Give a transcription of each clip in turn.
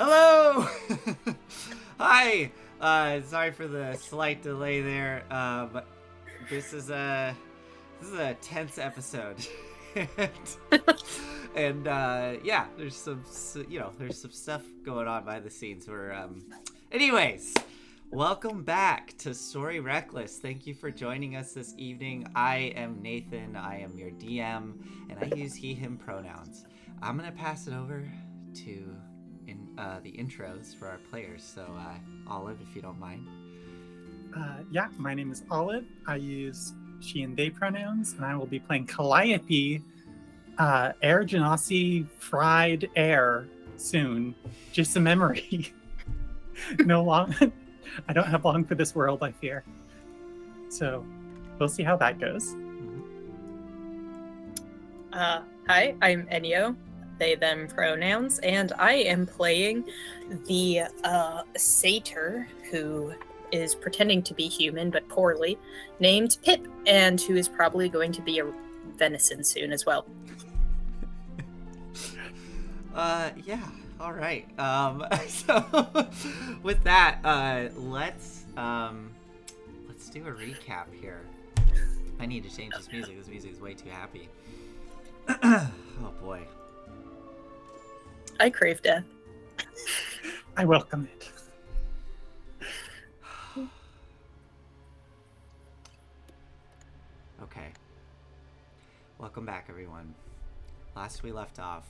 Hello! Hi! Sorry for the slight delay there. But this is a tense episode. and yeah, there's some stuff going on behind the scenes where anyways, welcome back to Story Reckless. Thank you for joining us this evening. I am Nathan. I am your DM, and I use he, him pronouns. I'm gonna pass it over to the intros for our players. So, Olive, if you don't mind. Yeah, my name is Olive. I use she and they pronouns, and I will be playing Calliope, Air Genasi fried air soon. Just a memory. No long. I don't have long for this world, I fear. So we'll see how that goes. Hi, I'm Enyo, they, them pronouns, and I am playing the satyr who is pretending to be human but poorly, named Pip, and who is probably going to be a venison soon as well. Yeah, all right. So with that, let's do a recap here. I need to change this music. This music is way too happy. Oh boy. I crave death. I welcome it. Okay. Welcome back, everyone. Last we left off,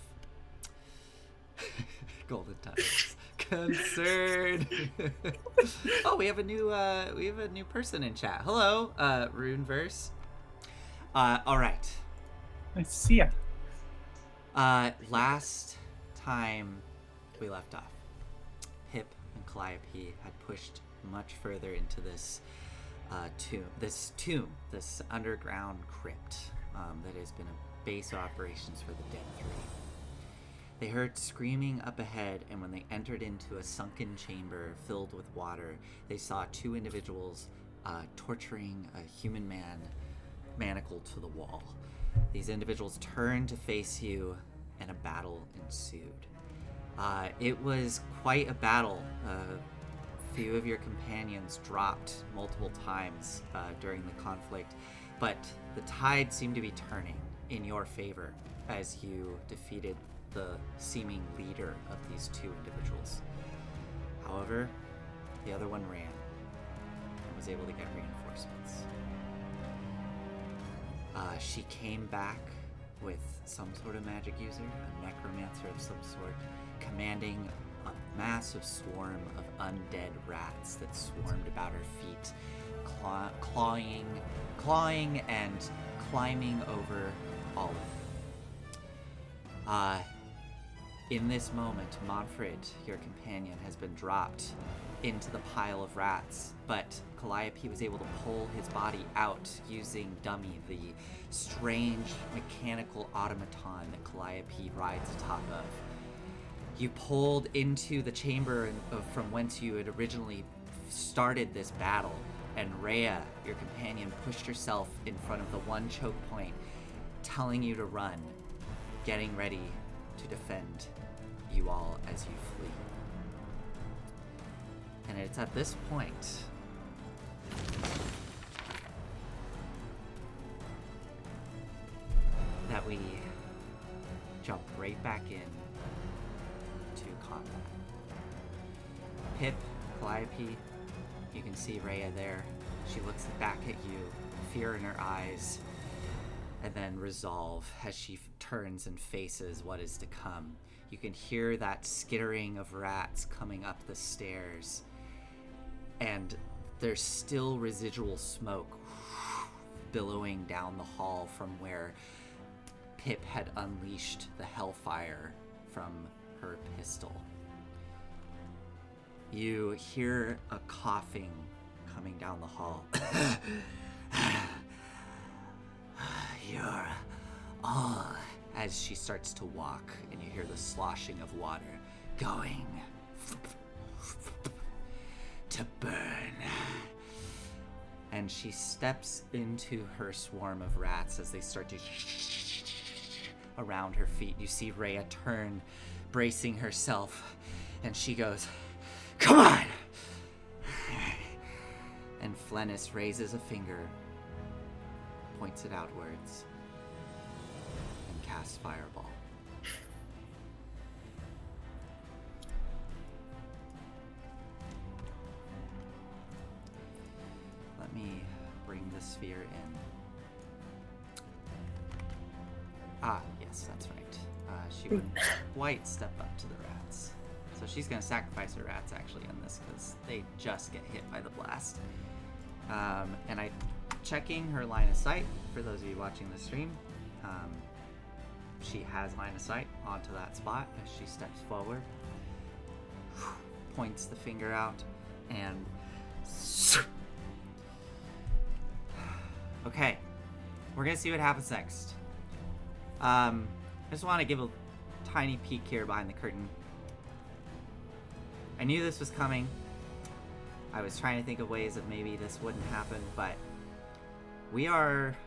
Golden Times. Concern. Oh, we have a new person in chat. Hello, Runeverse. All right. Nice to see ya. Last time we left off, Pip and Calliope had pushed much further into this tomb, this underground crypt that has been a base of operations for the Dead Three. They heard screaming up ahead, and when they entered into a sunken chamber filled with water, they saw two individuals torturing a human man manacled to the wall. These individuals turned to face you, and a battle ensued. It was quite a battle. A few of your companions dropped multiple times during the conflict, but the tide seemed to be turning in your favor as you defeated the seeming leader of these two individuals. However, the other one ran and was able to get reinforcements. She came back with some sort of magic user, a necromancer of some sort, commanding a massive swarm of undead rats that swarmed about her feet, clawing and climbing over all of you. In this moment, Manfred, your companion, has been dropped into the pile of rats, but Calliope was able to pull his body out using Dummy, the strange mechanical automaton that Calliope rides atop of. You pulled into the chamber from whence you had originally started this battle, and Rhea, your companion, pushed herself in front of the one choke point, telling you to run, getting ready to defend you all as you flee. And it's at this point that we jump right back in to combat. Pip, Calliope, you can see Rhea there. She looks back at you, fear in her eyes, and then resolve as she turns and faces what is to come. You can hear that skittering of rats coming up the stairs, and there's still residual smoke billowing down the hall from where Pip had unleashed the hellfire from her pistol. You hear a coughing coming down the hall. You're all, as she starts to walk, and you hear the sloshing of water going to burn. And she steps into her swarm of rats as they start to around her feet. You see Rhea turn, bracing herself, And she goes, "Come on!" And Flennis raises a finger, points it outwards, and casts Fireball. Let me bring the sphere in. Ah, yes, that's right. She wouldn't quite step up to the rats. So she's going to sacrifice her rats, actually, on this, because they just get hit by the blast. And I checking her line of sight, for those of you watching the stream. She has line of sight onto that spot as she steps forward, points the finger out, and... Okay, we're going to see what happens next. I just want to give a tiny peek here behind the curtain. I knew this was coming. I was trying to think of ways that maybe this wouldn't happen, but we are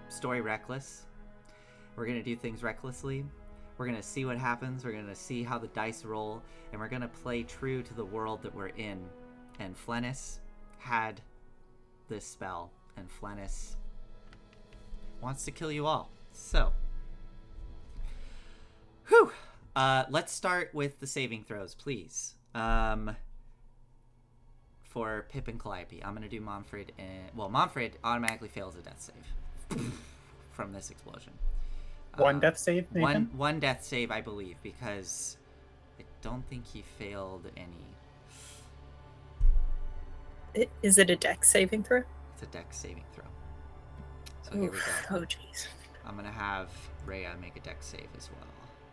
story reckless. We're going to do things recklessly. We're going to see what happens. We're going to see how the dice roll, and we're going to play true to the world that we're in. And Flennis had this spell, and Flennis wants to kill you all. So, whew. Let's start with the saving throws, please. For Pip and Calliope, I'm gonna do Momfred, and Momfred automatically fails a death save from this explosion. One death save, Nathan? One death save, I believe, because I don't think he failed any. Is it a dex saving throw? It's a dex saving throw. So here we go. Oh, jeez. I'm gonna have Rhea make a dex save as well.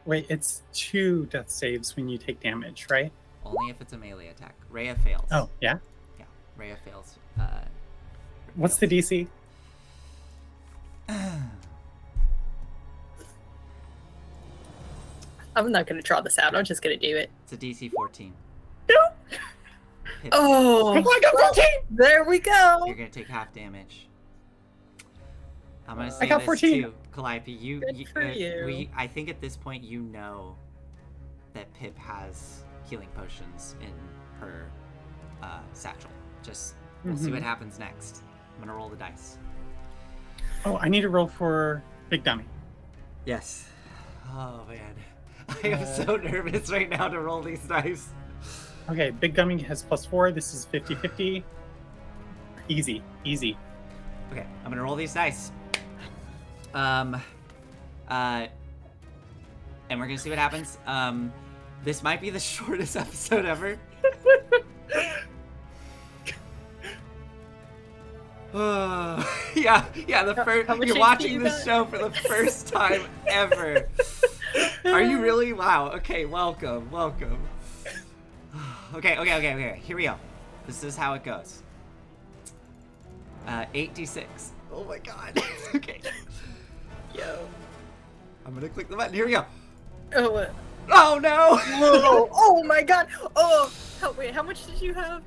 Wait, it's 2 death saves when you take damage, right? Only if it's a melee attack. Rhea fails. Oh, yeah? Yeah, Rhea fails. What's the DC? I'm not going to draw this out. I'm just going to do it. It's a DC 14. Nope. Pip, Oh, I got 14! there we go. you're gonna take half damage. I'm gonna I say got this 14. too, Calliope. Good for you. I think at this point you know that Pip has healing potions in her satchel. Just we'll see what happens next. I'm gonna roll the dice. Oh, I need to roll for Big Dummy. Yes. Oh man, I am so nervous right now to roll these dice. Okay, Big Dummy has +4. This is 50-50. Easy, easy. Okay, I'm gonna roll these dice. And we're gonna see what happens. This might be the shortest episode ever. Yeah. The first how much you're HP watching you this got? show for the first time ever. Are you really? Wow. Okay, welcome. Okay. Here we go. This is how it goes. 8d6. Oh my god. Okay. Yo. I'm gonna click the button. Here we go. Oh, Oh no! whoa. Oh my god. Oh, wait, how much did you have,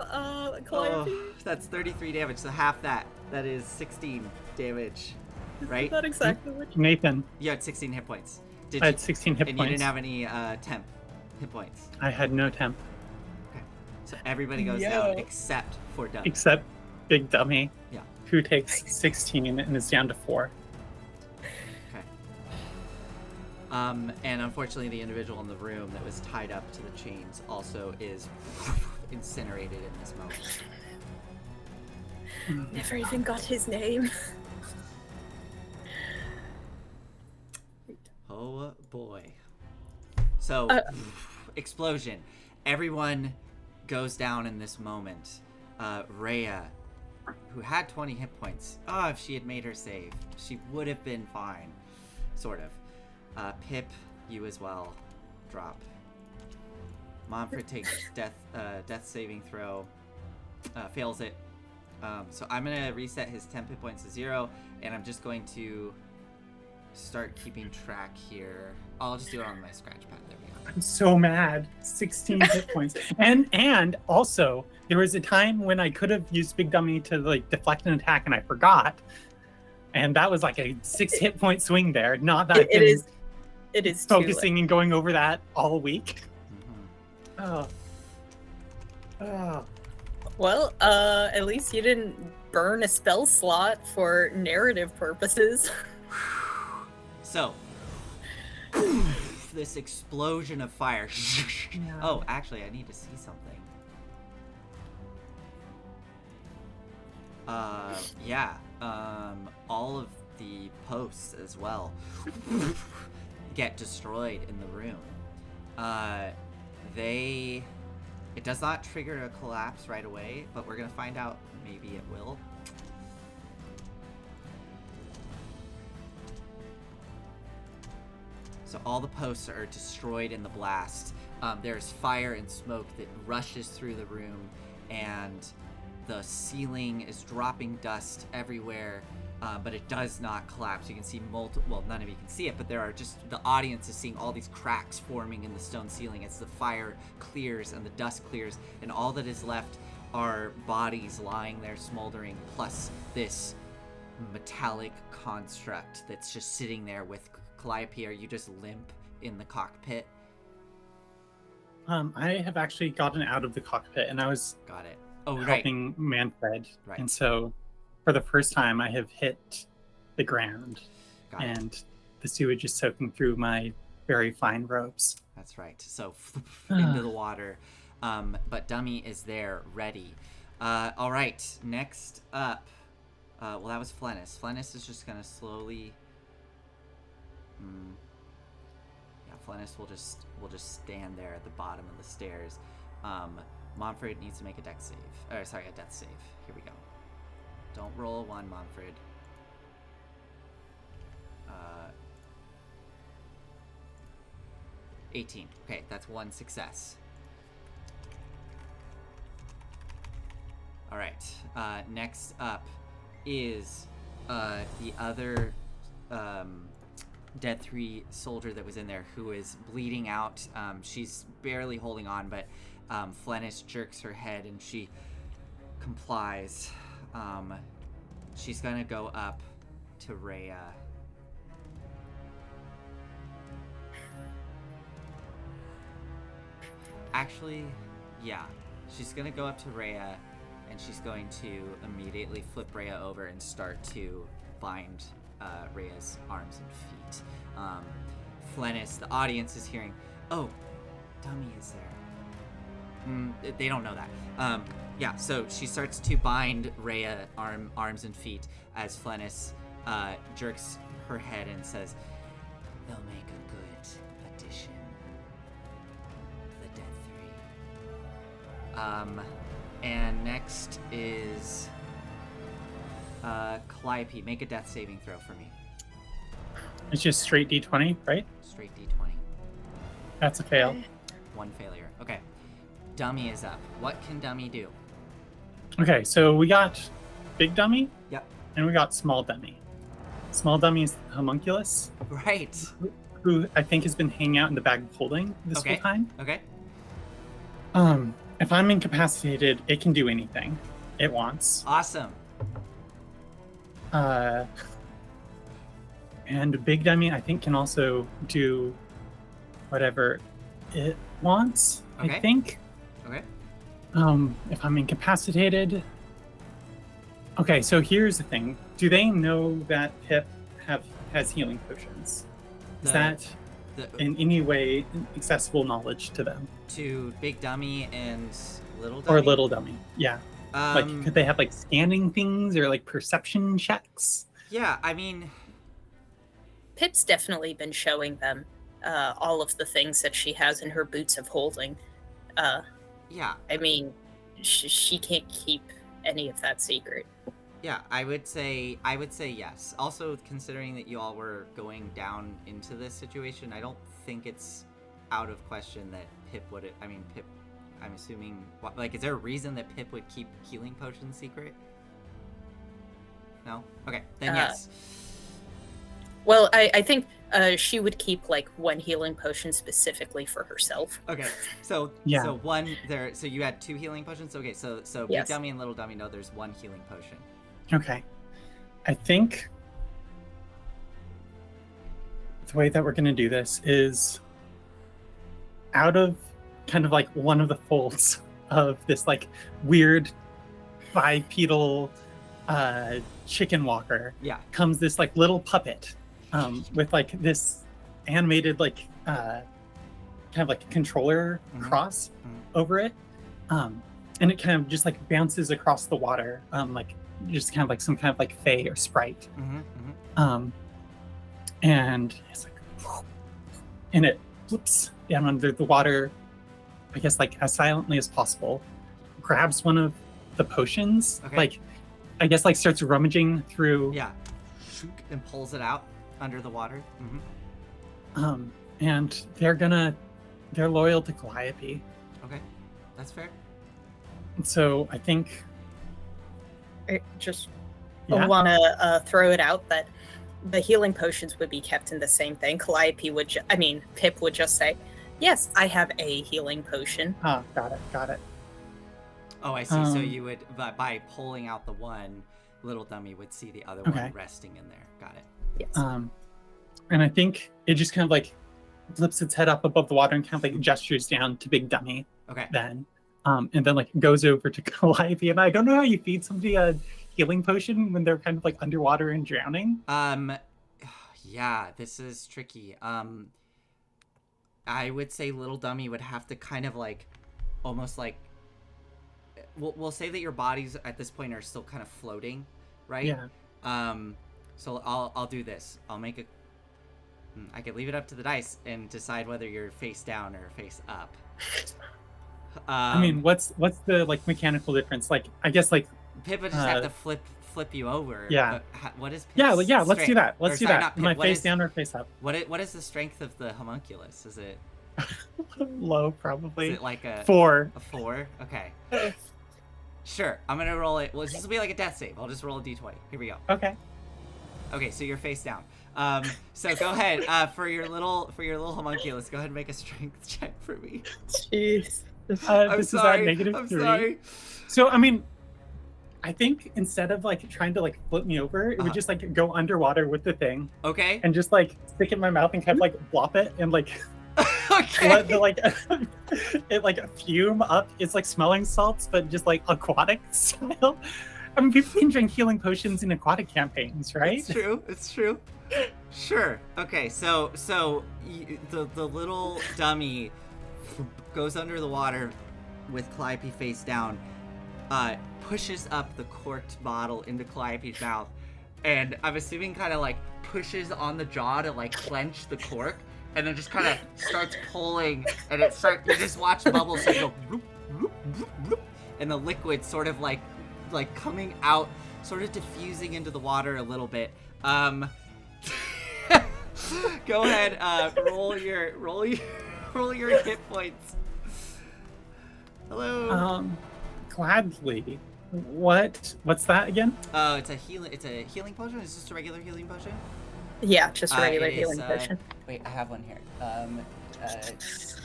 Calliope? Oh, that's 33 damage, so half that. That is 16 damage, right? Is that exactly what you... Nathan, You had 16 hit points. Did I you? had 16 hit And points. you didn't have any temp hit points. I had no temp, So everybody goes Yo. down except for Doug. except Big Dummy, Yeah. who takes 16 and is down to 4. Okay. And unfortunately, the individual in the room that was tied up to the chains also is incinerated in this moment. Never even got his name. Oh boy. So, explosion. Everyone goes down in this moment. Rhea, who had 20 hit points. Oh, if she had made her save, she would have been fine. Sort of. Pip, you as well. Drop. Momfred takes death saving throw. Fails it. So I'm going to reset his temp hit points to 0, and I'm just going to start keeping track here. I'll just do it on my scratch pad. There we go. I'm so mad. 16 hit points. And also, there was a time when I could have used Big Dummy to like deflect an attack and I forgot. And that was like a 6 hit point swing there. Not that I've been It is too late. focusing and going over that all week. Mhm. Oh, Oh, Well, at least you didn't burn a spell slot for narrative purposes. So, this explosion of fire. Yeah. Oh, actually, I need to see something. Yeah. All of the posts as well get destroyed in the room. It does not trigger a collapse right away, but we're gonna find out maybe it will. So all the posts are destroyed in the blast. There's fire and smoke that rushes through the room, and the ceiling is dropping dust everywhere, but it does not collapse. You can see well, none of you can see it, but the audience is seeing all these cracks forming in the stone ceiling as the fire clears and the dust clears, and all that is left are bodies lying there smoldering, plus this metallic construct that's just sitting there with Calliope. Are you just limp in the cockpit? I have actually gotten out of the cockpit, and I was Got it. Oh, right. helping Manfred. Right. And so, for the first time, I have hit the ground, Got it. and the sewage is soaking through my very fine robes. That's right. So into the water. But Dummy is there, ready. All right. Next up. Well, that was Flennis. Flennis is just gonna slowly. Yeah, Flennis will just stand there at the bottom of the stairs. Monfred needs to make a dex save. Or sorry, a death save. Here we go. Don't roll a 1, Monfred. 18. Okay, that's 1 success. All right. Next up is the other Dead 3 soldier that was in there, who is bleeding out. She's barely holding on, but Flennis jerks her head and she complies. She's gonna go up to Rhea. Actually, yeah. She's gonna go up to Rhea, and she's going to immediately flip Rhea over and start to bind Rhea's arms and feet. Flennis, the audience is hearing, oh, Dummy is there. They don't know that. Yeah, so she starts to bind Rhea arms and feet as Flennis jerks her head and says, they'll make a good addition. The Dead 3. And next is Calliope. Make a death saving throw for me. It's just straight D20, right? Straight D20. That's a fail. 1 failure. Okay. Dummy is up. What can Dummy do? Okay, so we got Big Dummy. Yep. And we got Small Dummy. Small Dummy is Homunculus, Right. who I think has been hanging out in the bag of holding this Okay. whole time. Okay. If I'm incapacitated, it can do anything it wants. Awesome. And Big Dummy, I think, can also do whatever it wants. Okay. I think. Okay. If I'm incapacitated. Okay, so here's the thing: do they know that Pip has healing potions? Is that in any way accessible knowledge to them? To Big Dummy and Little Dummy? Or Little Dummy? Yeah. Like, could they have like scanning things or like perception checks? Yeah, I mean, Pip's definitely been showing them all of the things that she has in her boots of holding. yeah. I mean, she can't keep any of that secret. Yeah, I would say yes. Also, considering that you all were going down into this situation, I don't think it's out of question that Pip would. I mean, Pip. I'm assuming. Like, is there a reason that Pip would keep healing potions secret? No. Okay, then yes. Well, I think she would keep like one healing potion specifically for herself. Okay, so Yeah. so one there. So you had 2 healing potions. Okay, so Yes. Big Dummy and Little Dummy know there's 1 healing potion. Okay. I think the way that we're going to do this is out of kind of like one of the folds of this like weird bipedal chicken walker Yeah. comes this like little puppet with like this animated like kind of like controller cross over it, and it kind of just like bounces across the water, like just kind of like some kind of like fae or sprite, and it's like, and it flips down under the water, I guess like as silently as possible, grabs one of the potions, like I guess like starts rummaging through. Yeah. And pulls it out under the water. And they're loyal to Calliope. Okay, that's fair. And so I think I just want to throw it out that the healing potions would be kept in the same thing. Calliope would, Pip would just say, "Yes, I have a healing potion." got it. Oh, I see. So you would, by pulling out the one, Little Dummy would see the other one resting in there. Got it. Yes. And I think it just kind of like flips its head up above the water and kind of like gestures down to Big Dummy. Okay. Then, and then like goes over to Calliope. And I don't know how you feed somebody a healing potion when they're kind of like underwater and drowning. Yeah, this is tricky. I would say Little Dummy would have to kind of like, almost like, we'll say that your bodies at this point are still kind of floating, right? Yeah. So I'll do this. I'll make a. I could leave it up to the dice and decide whether you're face down or face up. I mean, what's the like mechanical difference? Like, I guess like Pip would just have to flip you over. Yeah. But what is Pip's yeah? Let's do that. Or, sorry, Am I face down or face up? What is the strength of the homunculus? Is it low? Probably. Is it like a 4? A 4? Okay. Sure. I'm gonna roll it. Well, this will be like a death save. I'll just roll a d20. Here we go. Okay, so you're face down. So go ahead for your little homunculus. Go ahead and make a strength check for me. Jeez. This is at -3. Sorry. So I mean, I think instead of like trying to like flip me over, it would just like go underwater with the thing. Okay. And just like stick it in my mouth and kind of like blop it and like okay. let the like it like fume up. It's like smelling salts, but just like aquatic style. I mean, people can drink healing potions in aquatic campaigns, right? It's true. Sure. Okay. So the little dummy goes under the water with Calliope face down, pushes up the corked bottle into Calliope's mouth, and I'm assuming kind of like pushes on the jaw to like clench the cork, and then just kind of starts pulling, and you just watch bubbles go whoop, whoop, whoop, whoop, and the liquid sort of like coming out, sort of diffusing into the water a little bit. Go ahead, roll your hit points. Hello. Gladly. What's that again? Oh, it's a healing potion. Is this a regular healing potion? Yeah, just a regular healing potion. Wait, I have one here.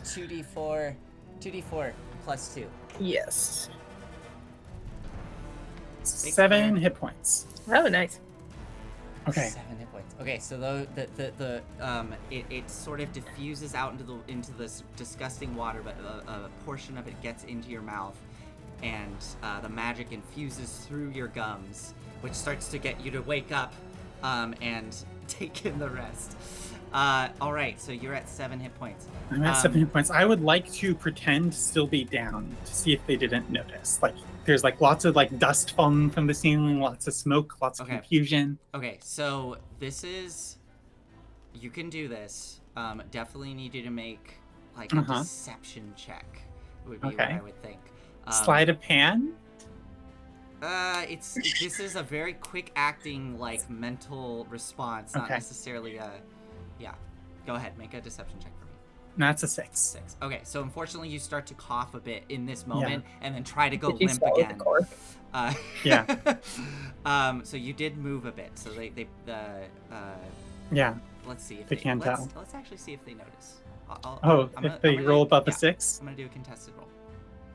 2d4 plus 2. Yes. 7 hit points. Oh, nice. Okay. 7 hit points. Okay, so it sort of diffuses out into this disgusting water, but a portion of it gets into your mouth, and the magic infuses through your gums, which starts to get you to wake up, and take in the rest. All right, so you're at 7 hit points. I'm at 7 hit points. I would like to pretend to still be down to see if they didn't notice. Like, there's like lots of like dust falling from the ceiling, lots of smoke, lots of confusion. Okay, so you can do this. Definitely need you to make like a deception check. Would be what I would think. Sleight of hand. This is a very quick acting like mental response, not necessarily a. Yeah, go ahead, make a deception check for me. That's a 6. 6. Okay, so unfortunately you start to cough a bit in this moment, and then try to go limp again. So you did move a bit. So yeah. Let's see if they can tell. Let's actually see if they notice. If they roll above a 6. I'm gonna do a contested roll.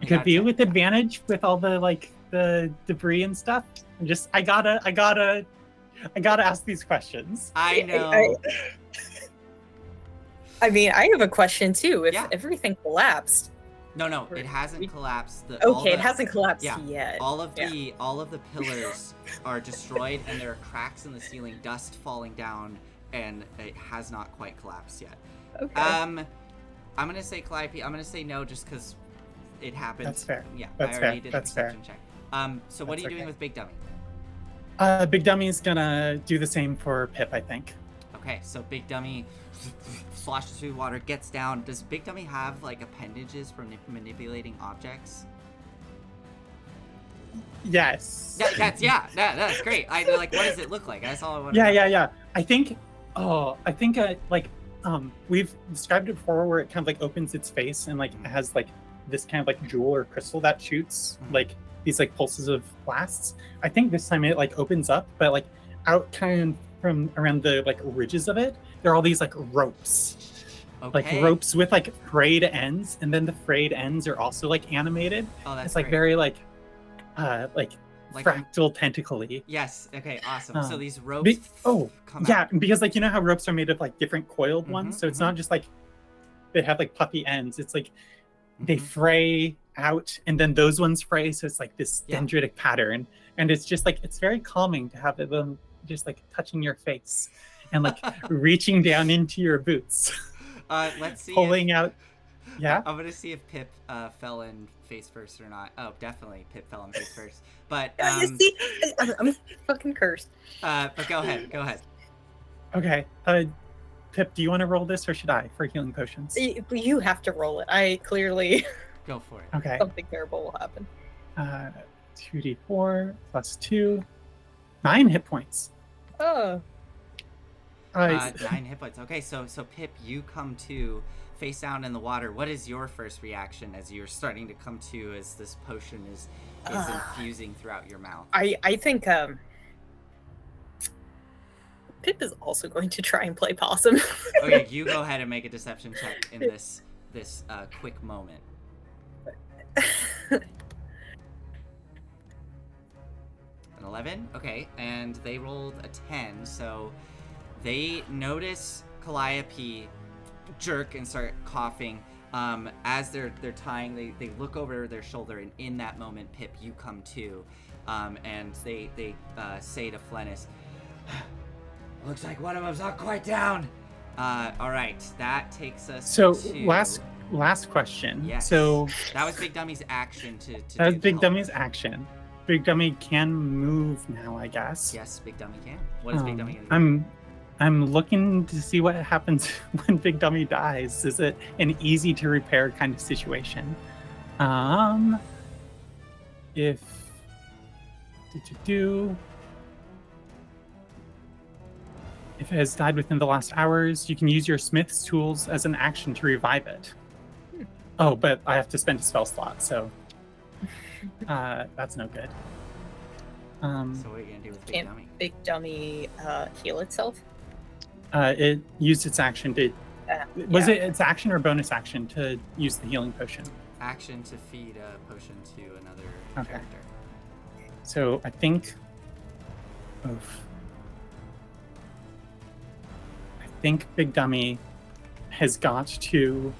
It could be with advantage with all the like the debris and stuff. I gotta ask these questions. I know. I mean, I have a question too. If everything collapsed, No, Or- it hasn't we- collapsed. Okay, it hasn't collapsed yeah, yet. all of Yeah. the pillars are destroyed, and there are cracks in the ceiling, dust falling down, and it has not quite collapsed yet. Okay. I'm gonna say Calliope. I'm gonna say no, just because it happened. That's fair. Yeah, That's I already fair. did That's a fair. perception check. So what are That's you doing okay. with Big Dummy? Big Dummy's gonna do the same for Pip, I think. Okay, so Big Dummy sloshes through water, gets down. Does Big Dummy have like appendages for manipulating objects? Yes. That's great. I like. What does it look like? That's all I want. Yeah. I think we've described it before where it kind of like opens its face and like it has like this kind of like jewel or crystal that shoots Mhm. like these like pulses of blasts. I think this time it like opens up, but like out kind of from around the like ridges of it, there are all these like ropes. Okay. Like ropes with like frayed ends, and then the frayed ends are also like animated. Oh, that's It's like great. very like Like fractal tentacly. Yes. Okay. Awesome. So Um, these ropes. Come Yeah, out. because like you know how ropes are made of like different coiled ones, Mhm, so it's not just like they have like puffy ends. It's like they Mhm. fray out, and then those ones fray, so it's like this Yeah. dendritic pattern, and it's just like it's very calming to have them just like touching your face and like reaching down into your boots, Let's see. pulling out. Yeah. I'm gonna see if Pip fell in face first or not. Oh, definitely Pip fell in face first. But You see, I'm fucking cursed. but go ahead. Go ahead. Okay. Pip, do you want to roll this or should I for healing potions? You have to roll it. I clearly Go for it. Okay. something terrible will happen. 2d4 plus 2, 9 hit points. Oh, 9 hit points. Okay, so Pip, you come to face down in the water. What is your first reaction as you're starting to come to as this potion is infusing throughout your mouth? I think Pip is also going to try and play possum. Okay, you go ahead and make a deception check in this quick moment. An 11? Okay, and they rolled a 10, so they notice Calliope jerk and start coughing. As they're tying, they look over their shoulder, and in that moment, Pip, you come to, and they say to Flennis, "Looks like one of them's not quite down." All right, that takes us So to last question. Yes. So that was Big Dummy's action to that was do the Big help. Dummy's action. Big Dummy can move now, I guess. Yes, Big Dummy can. What is Big Dummy gonna do? I'm looking to see what happens when Big Dummy dies. Is it an easy to repair kind of situation? If if it has died within the last hours, you can use your smith's tools as an action to revive it. Oh, but I have to spend a spell slot, so that's no good. So what are you gonna do with Big Can't Dummy? Big Dummy heal itself? It used its action to. Was Yeah. it its action or bonus action to use the healing potion? Action to feed a potion to another Okay. character. So I think. Oof. I think Big Dummy has got to.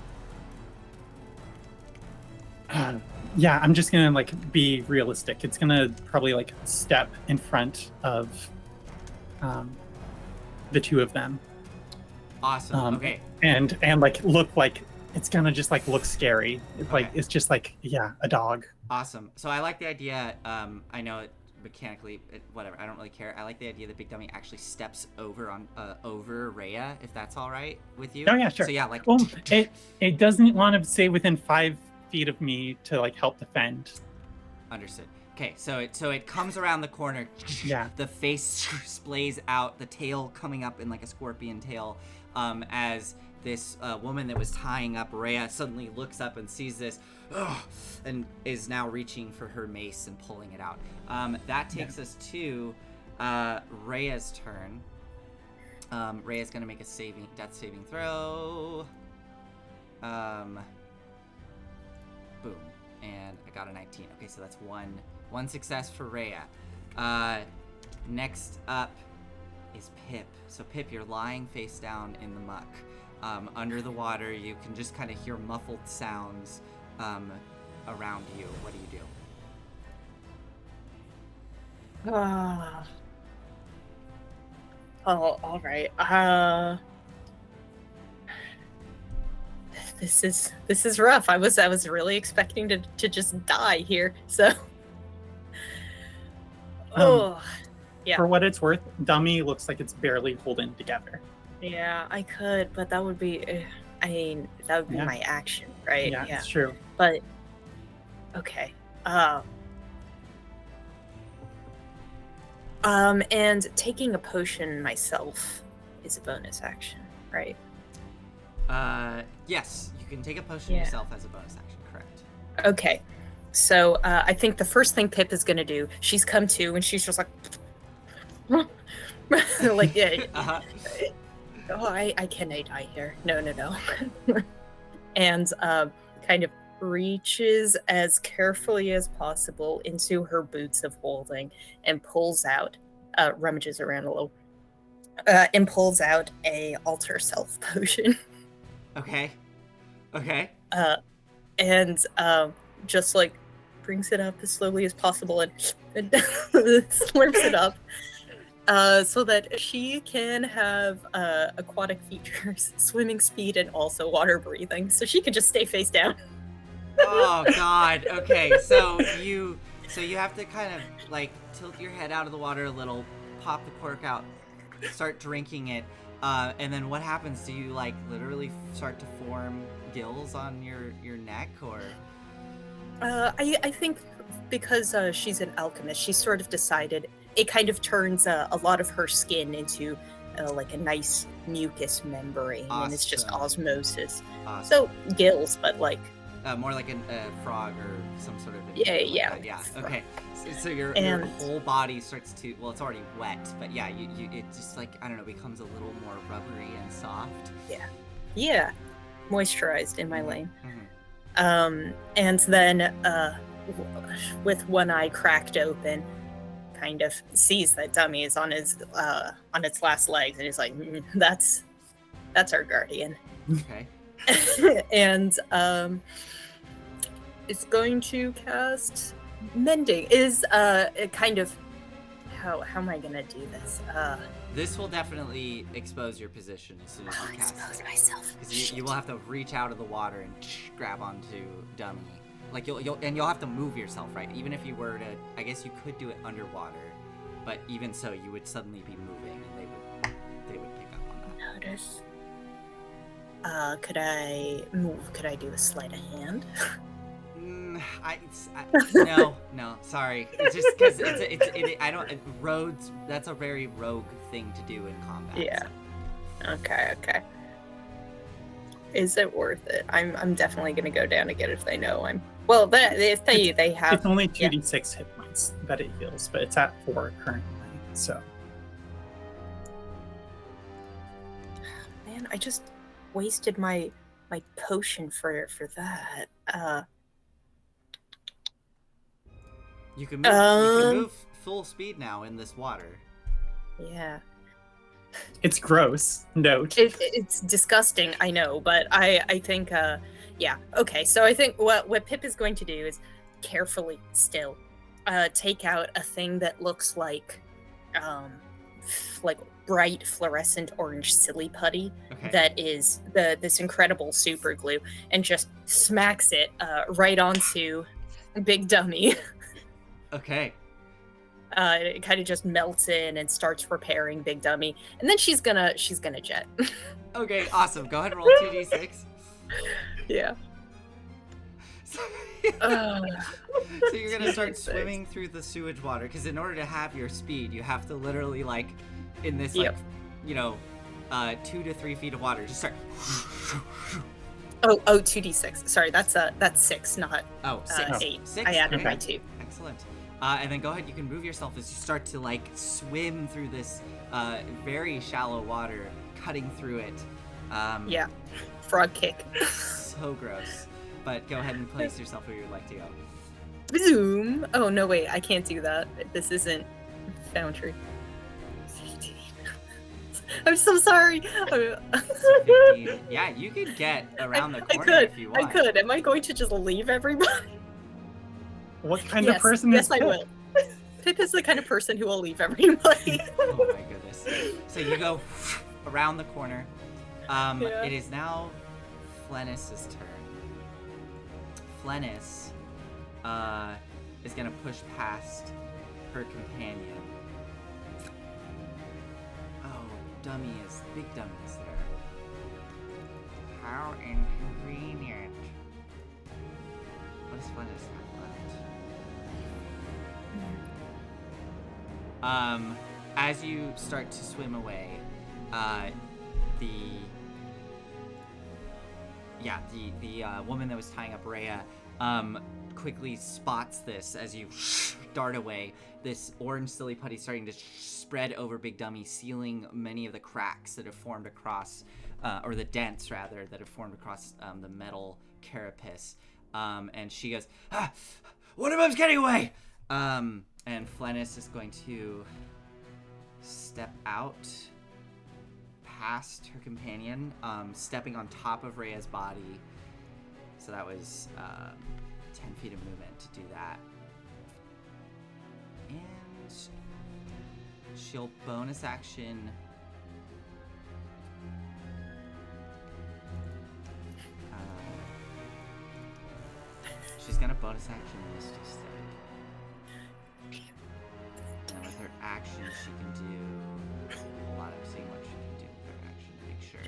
Yeah, I'm just gonna like be realistic. It's gonna probably like step in front of the two of them. Awesome. Okay. and like look like it's gonna just like look scary. It's like Okay. it's just like a dog. Awesome. So I like the idea. I know it mechanically, whatever. I don't really care. I like the idea that Big Dummy actually steps over over Rhea, if that's all right with you. Oh yeah, sure. So yeah, like. Well, it doesn't want to stay within 5 feet of me to like help defend. Understood. Okay, so it comes around the corner. Yeah. The face splays out, the tail coming up in like a scorpion tail, as this woman that was tying up Rhea suddenly looks up and sees this, and is now reaching for her mace and pulling it out. That takes us to Rhea's turn. Rhea's gonna make a death saving throw. Boom. And I got a 19. Okay, so that's one success for Rhea. Next up is Pip. So Pip, you're lying face down in the muck. Under the water, you can just kind of hear muffled sounds around you. What do you do? Oh, all right. This is rough. I was really expecting to just die here. So, yeah. For what it's worth, Dummy looks like it's barely holding together. Yeah, I could, but that would be. I mean, that would be Yeah. my action, right? Yeah, it's true. But okay. And taking a potion myself is a bonus action, right? Yes, you can take a potion Yeah. yourself as a bonus action. Correct. Okay. So I think the first thing Pip is gonna do, she's come to and she's just like, like, yeah. Uh-huh. Oh, I cannot die here. No. And kind of reaches as carefully as possible into her boots of holding and pulls out, rummages around a little, and pulls out a alter self potion. Okay. And just like brings it up as slowly as possible and slurps it up. So that she can have aquatic features, swimming speed, and also water breathing. So she can just stay face down. Oh God. Okay. So you have to kind of like tilt your head out of the water a little, pop the cork out, start drinking it, and then what happens? Do you like literally start to form gills on your neck, or? I think because she's an alchemist, she sort of decided it kind of turns a lot of her skin into like a nice mucus membrane, and it's just Awesome. osmosis. Awesome. So gills, but like More like a frog or some sort of Yeah. yeah. Okay. So your And- whole body starts to, well, it's already wet, but yeah, you it just like, I don't know, becomes a little more rubbery and soft. yeah, moisturized in my lane. Mhm. And then with one eye cracked open, kind of sees that Dummy is on its last legs, and is like, that's our guardian. Okay. And it's going to cast mending. Is it kind of how am I gonna do this? This will definitely expose your position as soon as I'll you cast expose it. myself. Because you will have to reach out of the water and grab onto Dummy. Like you'll have to move yourself, right? Even if you were to, I guess you could do it underwater, but even so, you would suddenly be moving, and they would pick up on that. Notice. Could I move? Could I do a sleight of hand? No, sorry. It's just because roads. That's a very rogue thing to do in combat. Yeah. So. Okay. Is it worth it? I'm definitely gonna go down to get it if they know I'm. Well, if they have. It's only 2d6 hit points that it heals, but it's at 4 currently. So Man, I just wasted my potion for that. You can move full speed now in this water. Yeah. it's gross. Note. It's disgusting, I know, but I think yeah. Okay, so I think what Pip is going to do is carefully still take out a thing that looks like bright fluorescent orange silly putty Okay. that is this incredible super glue, and just smacks it right onto Big Dummy. Okay. It kind of just melts in and starts repairing Big Dummy, and then she's gonna jet. Okay. Awesome. Go ahead and roll 2d6. Yeah. So you're gonna start swimming through the sewage water, because in order to have your speed, you have to literally like in this like 2 to 3 feet of water, just start. Oh, 2d6. Sorry, that's 6, not 6. 8. 6? I added Okay. my 2. Excellent. And then go ahead, you can move yourself as you start to like swim through this very shallow water, cutting through it. Yeah. Frog kick. So gross. But go ahead and place yourself where you'd like to go. Zoom. Oh, no, wait. I can't do that. This isn't Foundry. I'm so sorry. 15. Yeah, you could get around the corner if you want. I could. Am I going to just leave everybody? What kind of person yes, is I Pip? will. Pip is the kind of person who will leave everybody. Oh my goodness. So you go around the corner. Yeah. It is now Flennis's turn. Flennis is going to push past her companion. Oh, Big Dummy is there. How inconvenient. What does Flennis have left? As you start to swim away, the woman that was tying up Rhea quickly spots this as you dart away. This orange silly putty starting to spread over Big Dummy, sealing many of the cracks that have formed across, or the dents rather, that have formed across the metal carapace. And she goes, one of them's getting away! And Flennis is going to step out past her companion, stepping on top of Rhea's body. So that was 10 feet of movement to do that. And she'll bonus action. She's gonna bonus action Misty Step. And with her action, she can do a lot of seeing what she can do with her action to make sure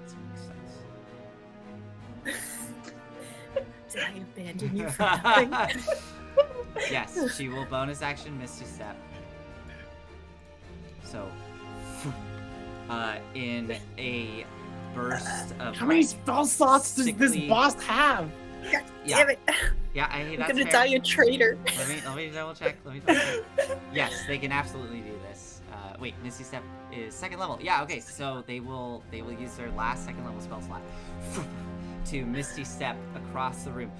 this makes sense. Did I abandon you for nothing? Yes, she will bonus action Misty Step. So, in a burst of How many spell slots does this sickly- boss have? God damn it. Yeah, hey, I'm that's gonna fair. die a traitor. Let me double check. Yes, they can absolutely do this. Wait, Misty Step is second level. Yeah, okay, so they will use their last second level spell slot to Misty Step across the room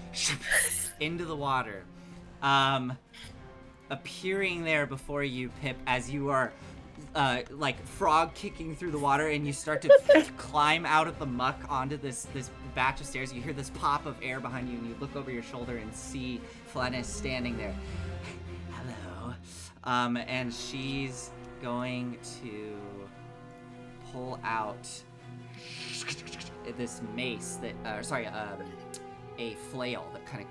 into the water, appearing there before you, Pip, as you are like frog kicking through the water, and you start to climb out of the muck onto this batch of stairs. You hear this pop of air behind you, and you look over your shoulder and see Flennis standing there. Hello. And she's going to pull out this mace that, a flail that kind of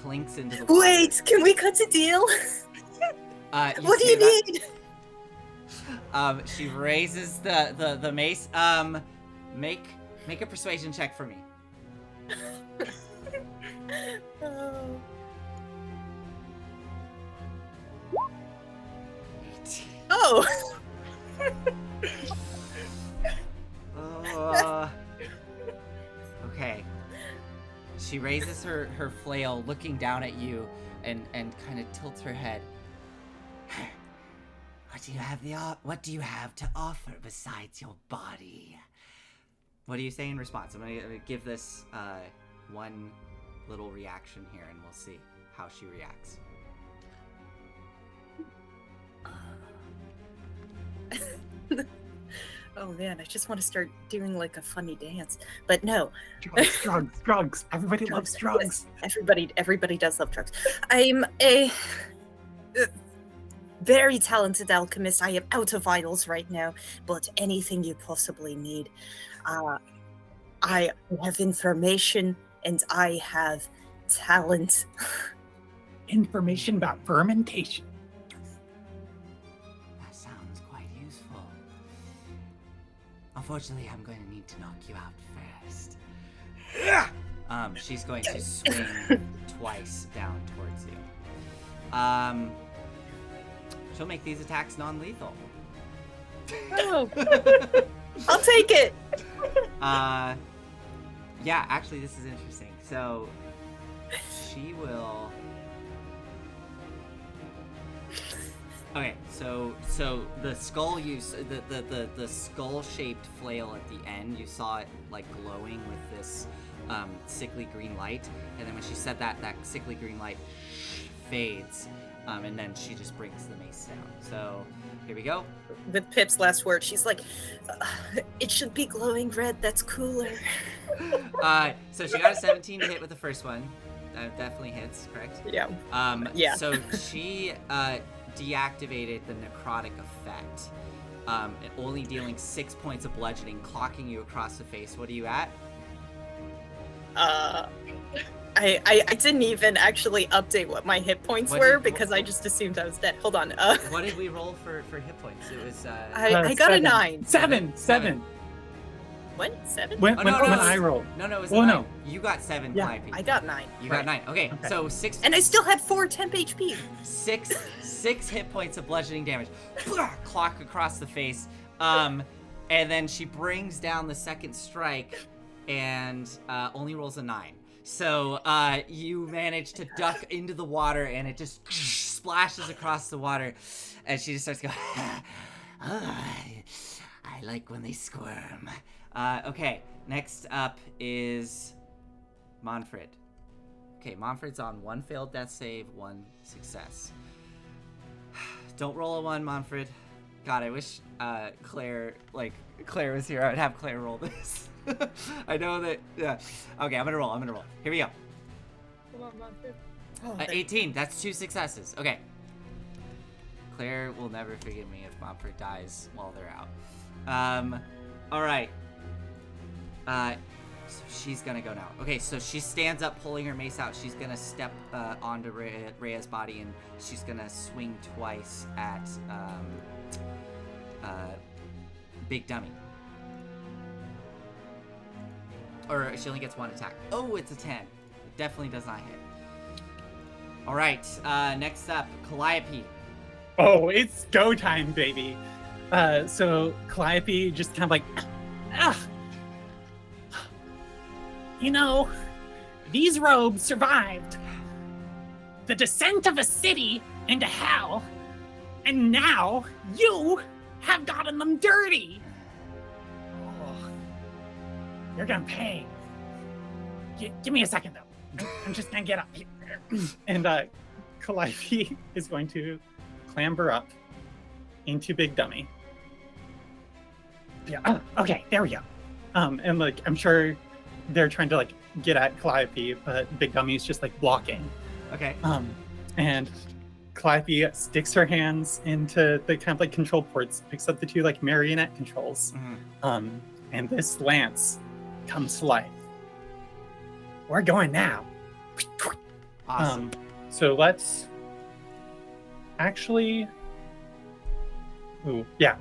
clinks into the water. Wait, can we cut a deal? What do you need? She raises the mace. Make a persuasion check for me. Oh. Oh. Okay. She raises her flail, looking down at you, and kind of tilts her head. What do you have to offer besides your body? What do you say in response? I'm gonna give this one little reaction here, and we'll see how she reacts. Oh man, I just want to start doing like a funny dance. But no. Drugs. Everybody loves drugs. Everybody does love drugs. I'm a very talented alchemist. I am out of idols right now, but anything you possibly need. I have information and I have talent. Information about fermentation. That sounds quite useful. Unfortunately, I'm going to need to knock you out first. She's going to swing twice down towards you. She'll make these attacks non-lethal. Oh, I'll take it. Yeah, actually, this is interesting. So, she will. Okay, so the skull the skull-shaped flail at the end, you saw it like glowing with this sickly green light, and then when she said that sickly green light fades, and then she just brings the mace down. So here we go. With Pip's last word, she's like, it should be glowing red, that's cooler. So she got a 17 to hit with the first one. That definitely hits, correct? Yeah. Yeah. So she deactivated the necrotic effect, only dealing 6 points of bludgeoning, clocking you across the face. What are you at? I didn't even actually update what my hit points were because I just assumed I was dead. Hold on. What did we roll for hit points? It was. I got a 9. Seven. What? 7? When I rolled. No, it was Well, 9. no. You got 7, Yeah. Calliope. I got 9. You got 9. Okay, so 6. And I still had 4 temp HP. 6 hit points of bludgeoning damage. Clock across the face. And then she brings down the second strike and only rolls a 9. So you manage to duck into the water and it just splashes across the water. And she just starts going, I like when they squirm. Okay, next up is Monfred. Okay, Monfred's on 1 failed death save, 1 success. Don't roll a 1, Monfred. God, I wish Claire was here. I would have Claire roll this. I know that. Yeah. Okay, I'm gonna roll. Here we go. Come on, Monfred. 18. That's 2 successes. Okay. Claire will never forgive me if Monfred dies while they're out. All right. So she's gonna go now. Okay, so she stands up, pulling her mace out. She's gonna step onto Rhea's body, and she's gonna swing twice at Big Dummy. Or she only gets 1 attack. Oh, it's a 10. It definitely does not hit. All right, next up, Calliope. Oh, it's go time, baby. So Calliope just kind of like, you know, these robes survived the descent of a city into hell, and now you have gotten them dirty. Oh, you're gonna pay. Give me a second, though. I'm just gonna get up here. And Calliope is going to clamber up into Big Dummy. Yeah. Okay, there we go. And like, I'm sure they're trying to like get at Calliope, but Big Dummy is just like blocking. Okay. And Calliope sticks her hands into the kind of like control ports, picks up the 2 like marionette controls. Mm-hmm. And this lance comes to life. We're going now. Awesome. So let's actually. Ooh, yeah.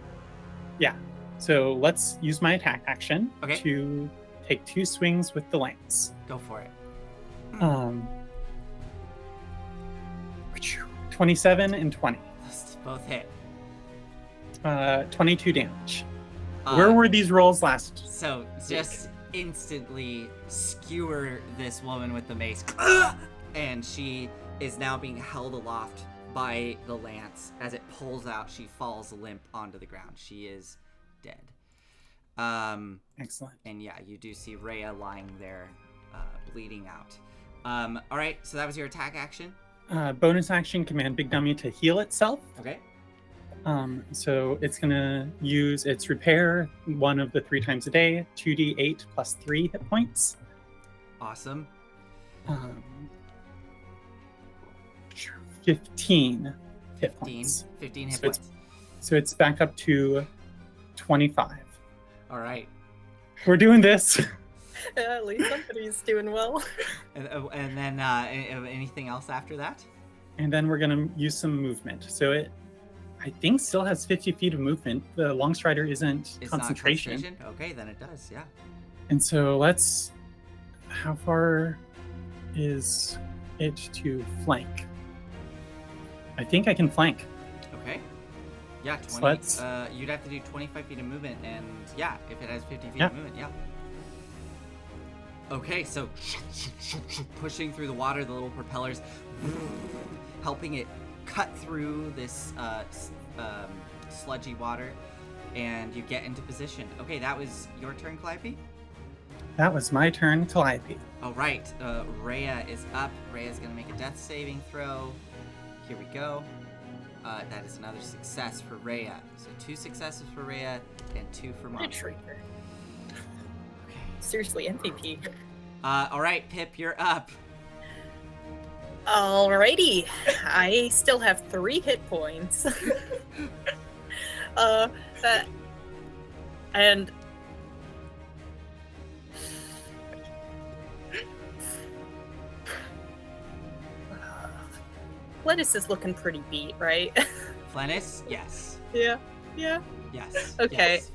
So let's use my attack action to take 2 swings with the lance. Go for it. 27 and 20. Those both hit. 22 damage. Where were these rolls last? So just instantly skewer this woman with the mace, and she is now being held aloft by the lance. As it pulls out, she falls limp onto the ground. She is dead. Excellent. And yeah, you do see Rhea lying there, bleeding out. All right, so that was your attack action. Bonus action, command Big Dummy to heal itself. Okay. So it's gonna use its repair 1 of the 3 times a day, 2d8 plus 3 hit points. Awesome. 15 hit points. 15 hit So points. So it's back up to 25. All right. We're doing this. At least somebody's doing well. And then anything else after that? And then we're gonna use some movement. So it, I think, still has 50 feet of movement. The Longstrider isn't It's concentration. not concentration? Okay, then it does, yeah. And so let's. How far is it to flank? I think I can flank. Okay. Yeah, 20. So let's- You'd have to do 25 feet of movement, and yeah, if it has 50 feet Yeah. of movement, yeah. Okay, so pushing through the water, the little propellers, helping it cut through this sludgy water, and you get into position. Okay, that was your turn, Calliope? That was my turn, Calliope. All right, Rhea is up. Rhea's gonna make a death saving throw. Here we go. That is another success for Rhea. So 2 successes for Rhea and 2 for What a Mom. traitor. Okay. Seriously, MVP. All right, Pip, you're up. Alrighty. I still have 3 hit points. And Lettuce is looking pretty beat, right? Flennis, yes. Yeah. Yes. Okay. Yes.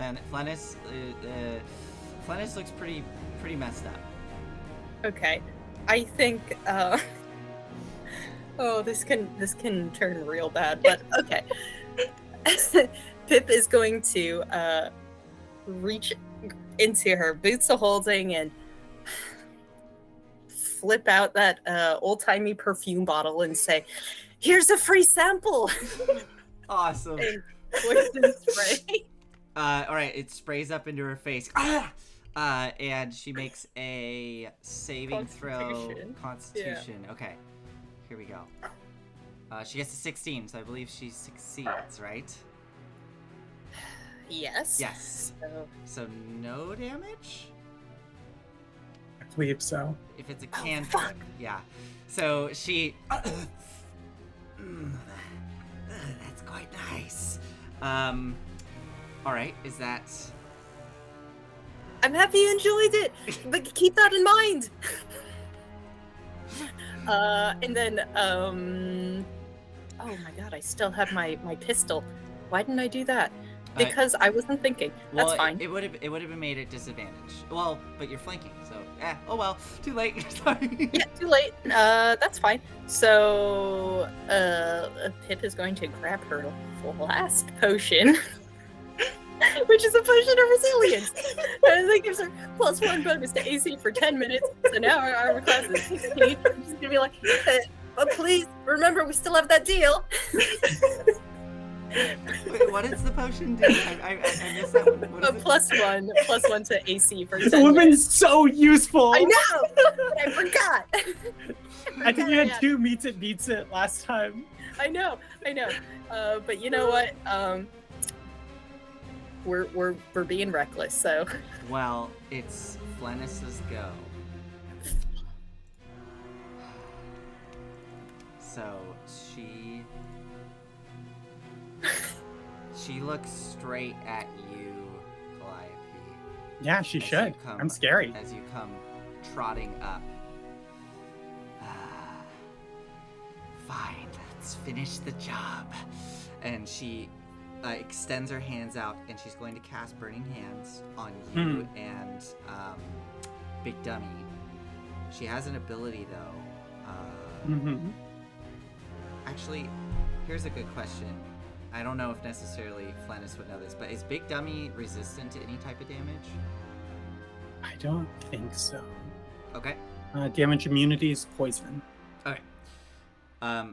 Flennis looks pretty messed up. Okay. I think oh, this can turn real bad, but okay. Pip is going to reach into her boots of holding and flip out that old-timey perfume bottle and say, "Here's a free sample." Awesome. And poison spray. All right, it sprays up into her face. And she makes a saving throw. Constitution. Okay. Here we go. She gets a 16, so I believe she succeeds, right? Yes. Yes. So no damage? I believe so. If it's a Oh, cantrip. fuck. Yeah. So she... That's quite nice. Alright, is that... I'm happy you enjoyed it, but keep that in mind. And then, oh my god, I still have my pistol. Why didn't I do that? Because I wasn't thinking. That's well, fine. It would have been made at disadvantage. Well, but you're flanking, so oh well, too late. Sorry. Yeah, too late. That's fine. So, Pip is going to grab her last potion, which is a potion of resilience, and that gives her +1 bonus to AC for 10 minutes. So now our armor class is 16. I'm just gonna be like, but please remember, we still have that deal. Wait, what does the potion do? I missed that one. What is it? +1 to AC for 10 This woman's minutes. so useful. I know! I forgot! I think you had 2 meets it beats it last time. I know. But you know what? We're being reckless, so. Well, it's Flennis's go. So she looks straight at you, Calliope. Yeah, she as should. you come- I'm scary. As you come trotting up. Fine, let's finish the job. And she extends her hands out, and she's going to cast Burning Hands on you and Big Dummy. She has an ability, though. Actually, here's a good question. I don't know if necessarily Flennis would know this, but is Big Dummy resistant to any type of damage? I don't think so. Okay. Damage immunity is poison. Okay.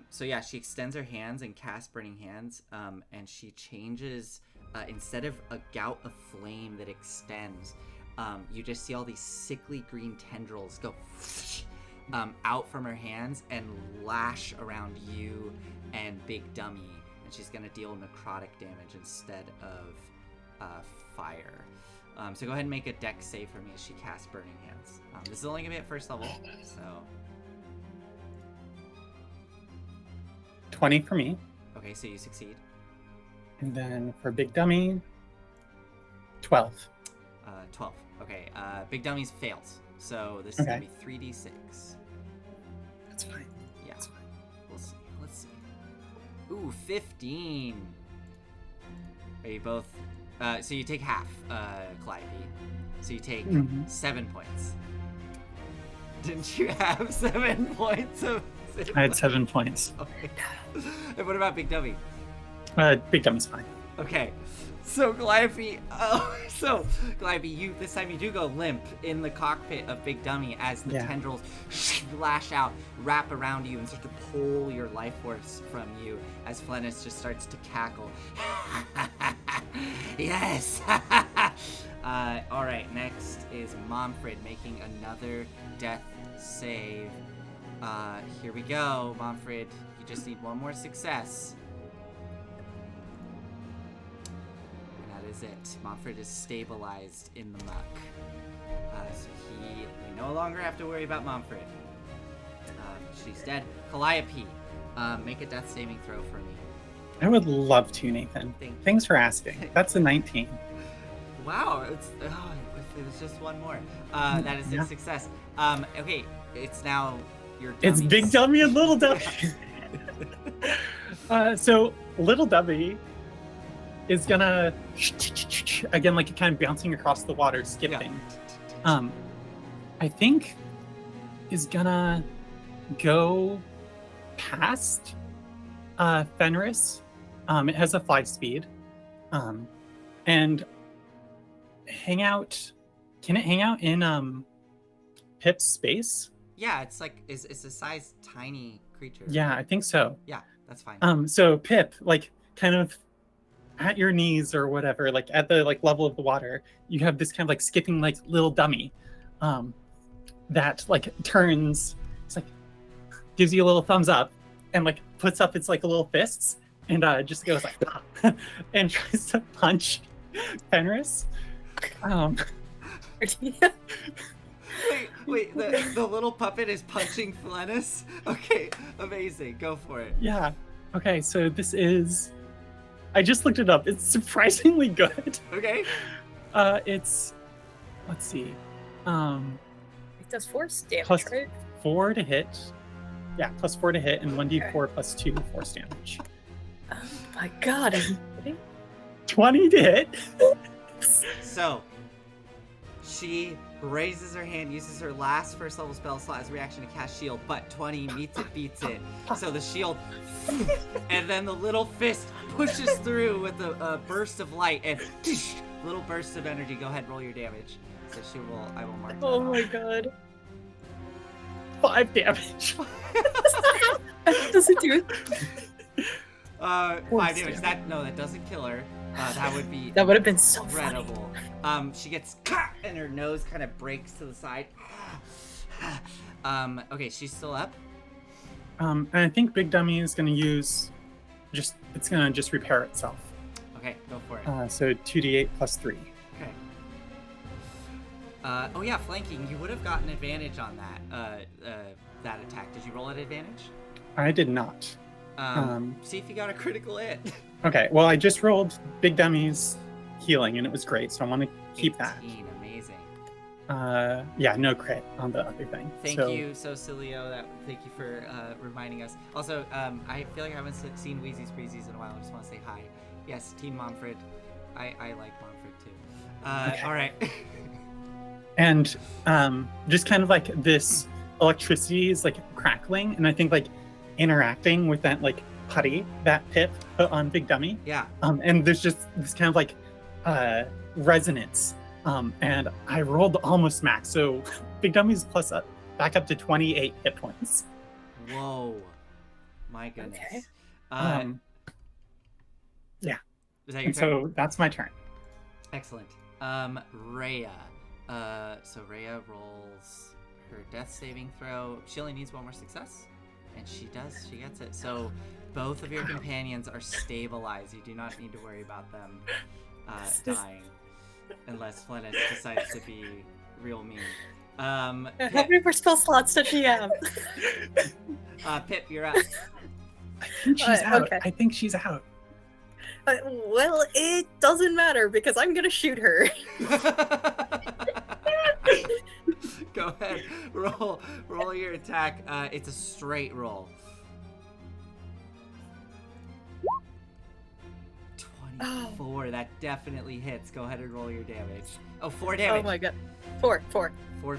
So yeah, she extends her hands and casts Burning Hands, and she changes, instead of a gout of flame that extends, you just see all these sickly green tendrils go out from her hands and lash around you and Big Dummy, and she's gonna deal necrotic damage instead of fire. So go ahead and make a dex save for me as she casts Burning Hands. This is only gonna be at first level, so... 20 for me. Okay, so you succeed. And then for Big Dummy, 12. 12. Okay, Big Dummy's fails. So this is Okay. gonna be 3d6. That's fine. Yeah. That's fine. We'll see. Let's see. Ooh, 15. Are you both... so you take half, Calliope. So you take 7 points. Didn't you have 7 points of... I had 7 points. Okay. And what about Big Dummy? Big Dummy's fine. Okay, so Calliope, Calliope, this time you do go limp in the cockpit of Big Dummy as the tendrils lash out, wrap around you, and start to pull your life force from you as Flennis just starts to cackle. Yes! All right, next is Momfred making another death save. Here we go, Momfred. You just need one more success. And that is it. Momfred is stabilized in the muck. So you no longer have to worry about Momfred. She's dead. Calliope, make a death saving throw for me. I would love to, Nathan. Thank you. Thanks for asking. That's a 19. Wow, if it was just one more. That is a success. Okay, it's now your It's dummies. Big Dummy and Little Dummy. So Little Dummy is gonna again, like kind of bouncing across the water, skipping. I think is gonna go past Fenris. It has a 5 speed, and hang out. Can it hang out in Pip's space? Yeah, it's like it's a size tiny creature. Yeah, I think so. Yeah, that's fine. So Pip, like kind of at your knees or whatever, like at the like level of the water, you have this kind of like skipping like little dummy, that like turns, it's like gives you a little thumbs up, and like puts up its like little fists, and just goes like and tries to punch Fenris. Wait, the little puppet is punching Flennis? Okay, amazing. Go for it. Yeah. Okay, so this is, I just looked it up. It's surprisingly good. Okay. It's, let's see, It does force damage, Plus- right? 4 to hit. Yeah, plus 4 to hit, and 1d4 plus 2 force damage. Oh my god, are you kidding? 20 to hit. So, she raises her hand, uses her last first level spell slot as a reaction to cast shield, but 20 meets it, beats it. So the shield, and then the little fist pushes through with a burst of light and little bursts of energy. Go ahead, roll your damage. So I will mark that Oh off. my god. 5 damage. Does it do it? 5 Force damage. That doesn't kill her. That would be That would have been so funny. incredible. She gets and her nose kind of breaks to the side. Okay, she's still up. And I think Big Dummy is going to use it's going to just repair itself. Okay, go for it. So 2d8 plus 3. Okay. Oh yeah, flanking. You would have gotten advantage on that attack. Did you roll at advantage? I did not. See if you got a critical hit. Okay, well, I just rolled Big Dummy's healing, and it was great, so I want to keep that. 18, amazing. Yeah, no crit on the other thing. Thank you, Cilio. Thank you for reminding us. Also, I feel like I haven't seen Wheezy's Breezies in a while. I just want to say hi. Yes, Team Momfred. I like Momfred too. Okay. All right. And just kind of like this electricity is like crackling, and I think like interacting with that like putty that Pip put on Big Dummy. Yeah. And there's just this kind of like resonance. And I rolled almost max, so Big Dummy's back up to 28 hit points. Whoa. My goodness. Okay. Yeah. Is that your And turn? so that's my turn. Excellent. Rhea. So Rhea rolls her death saving throw. She only needs one more success, and she does. She gets it. So both of your companions are stabilized. You do not need to worry about them dying, unless Flennis decides to be real mean. How Pip, many more spell slots does she have? Pip, you're up. I think she's out. okay. I think she's out. Well, it doesn't matter because I'm gonna shoot her. Go ahead, roll your attack. It's a straight roll. 24. That definitely hits. Go ahead and roll your damage. Oh, 4 damage. Oh my god. 4. 4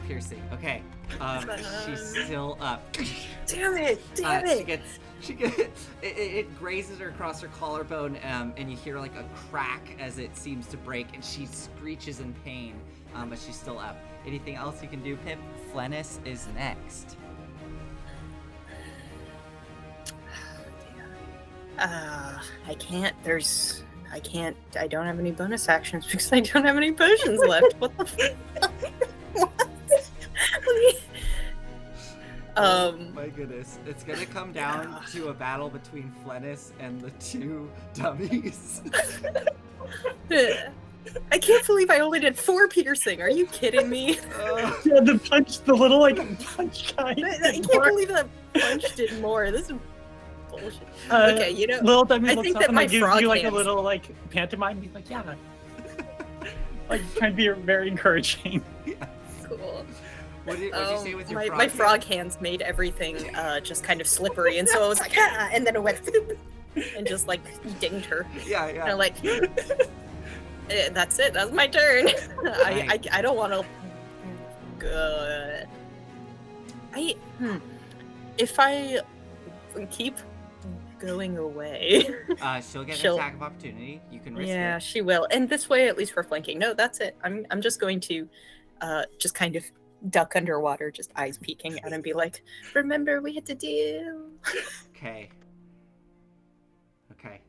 piercing. Okay. She's still up. Damn it! Damn it! She gets it grazes her across her collarbone, and you hear like a crack as it seems to break, and she screeches in pain, but she's still up. Anything else you can do, Pip? Flennis is next. I can't. There's I don't have any bonus actions because I don't have any potions left. What the fuck? What? Oh my goodness. It's gonna come down to a battle between Flennis and the two dummies. I can't believe I only did 4 piercing. Are you kidding me? Yeah, the little like punch guy. I can't believe that punch did more. This is bullshit. Okay, you know, little dummy I looks think up that and my like, gives frog you like hands- a little like pantomime. He's like, yeah. Like trying to be very encouraging. Cool. What did you say with your frog? My frog hands made everything just kind of slippery, and so I was like, ah, and then it went and just like dinged her. Yeah, And yeah. I'm like, that's it. That's my turn. I don't want to. Good. If I keep going away. She'll get an She'll- attack of opportunity. You can risk Yeah, it. she will. And this way, at least for flanking. No, that's it. I'm just going to just kind of duck underwater, just eyes peeking out and be like, remember we had to do. Okay. Okay.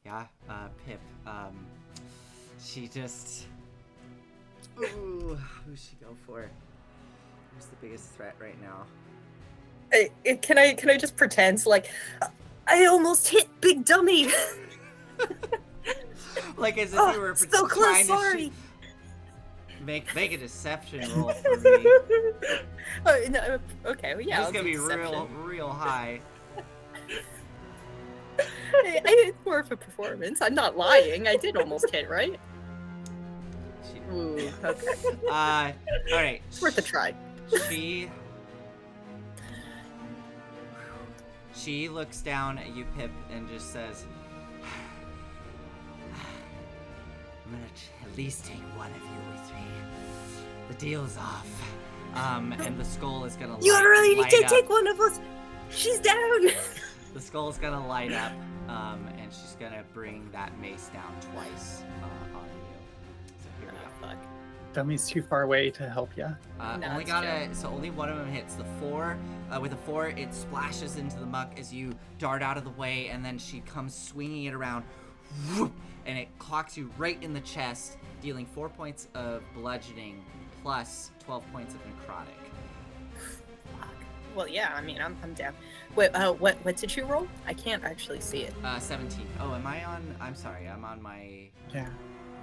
Yeah, Pip. She just. Ooh, who's she go for? Who's the biggest threat right now? Can I just pretend like I almost hit Big Dummy? Like as if you were so close. trying Sorry. to make a deception roll for me. No, okay, well, yeah. This I'll is gonna do be deception. real high. It's more of a performance. I'm not lying. I did almost hit, right? She, Ooh, okay. all right. It's worth a try. She looks down at you, Pip, and just says, I'm gonna at least take one of you with me. The deal's off. And the skull is gonna You really light need to up. take one of us. She's down. The skull's gonna light up, and she's gonna bring that mace down twice on you. So here we go. Fuck. Dummy's too far away to help you. No, Only it's so only one of them hits. The 4, with a 4, it splashes into the muck as you dart out of the way, and then she comes swinging it around, whoop, and it clocks you right in the chest, dealing 4 points of bludgeoning plus 12 points of necrotic. Fuck. Well, yeah. I mean, I'm down. Wait, what did you roll? I can't actually see it. 17. Oh, am I on? I'm sorry. I'm on my. Yeah. Am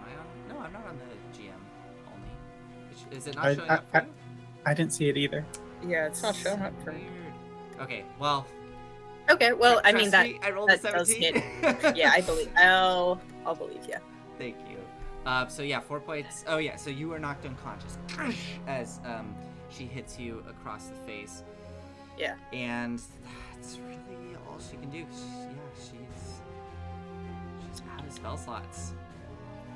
I on? No, I'm not on the GM only. Is it not I- showing I- up for you? I didn't see it either. Yeah, it's not showing up for me. Weird. Okay, well. Okay, well, I mean trust that. me, I rolled a that does 17. Yeah, I believe. I'll believe you. Thank you. So yeah, 4 points. Oh yeah, so you are knocked unconscious as she hits you across the face. Yeah. And that's really all she can do. She's out of spell slots.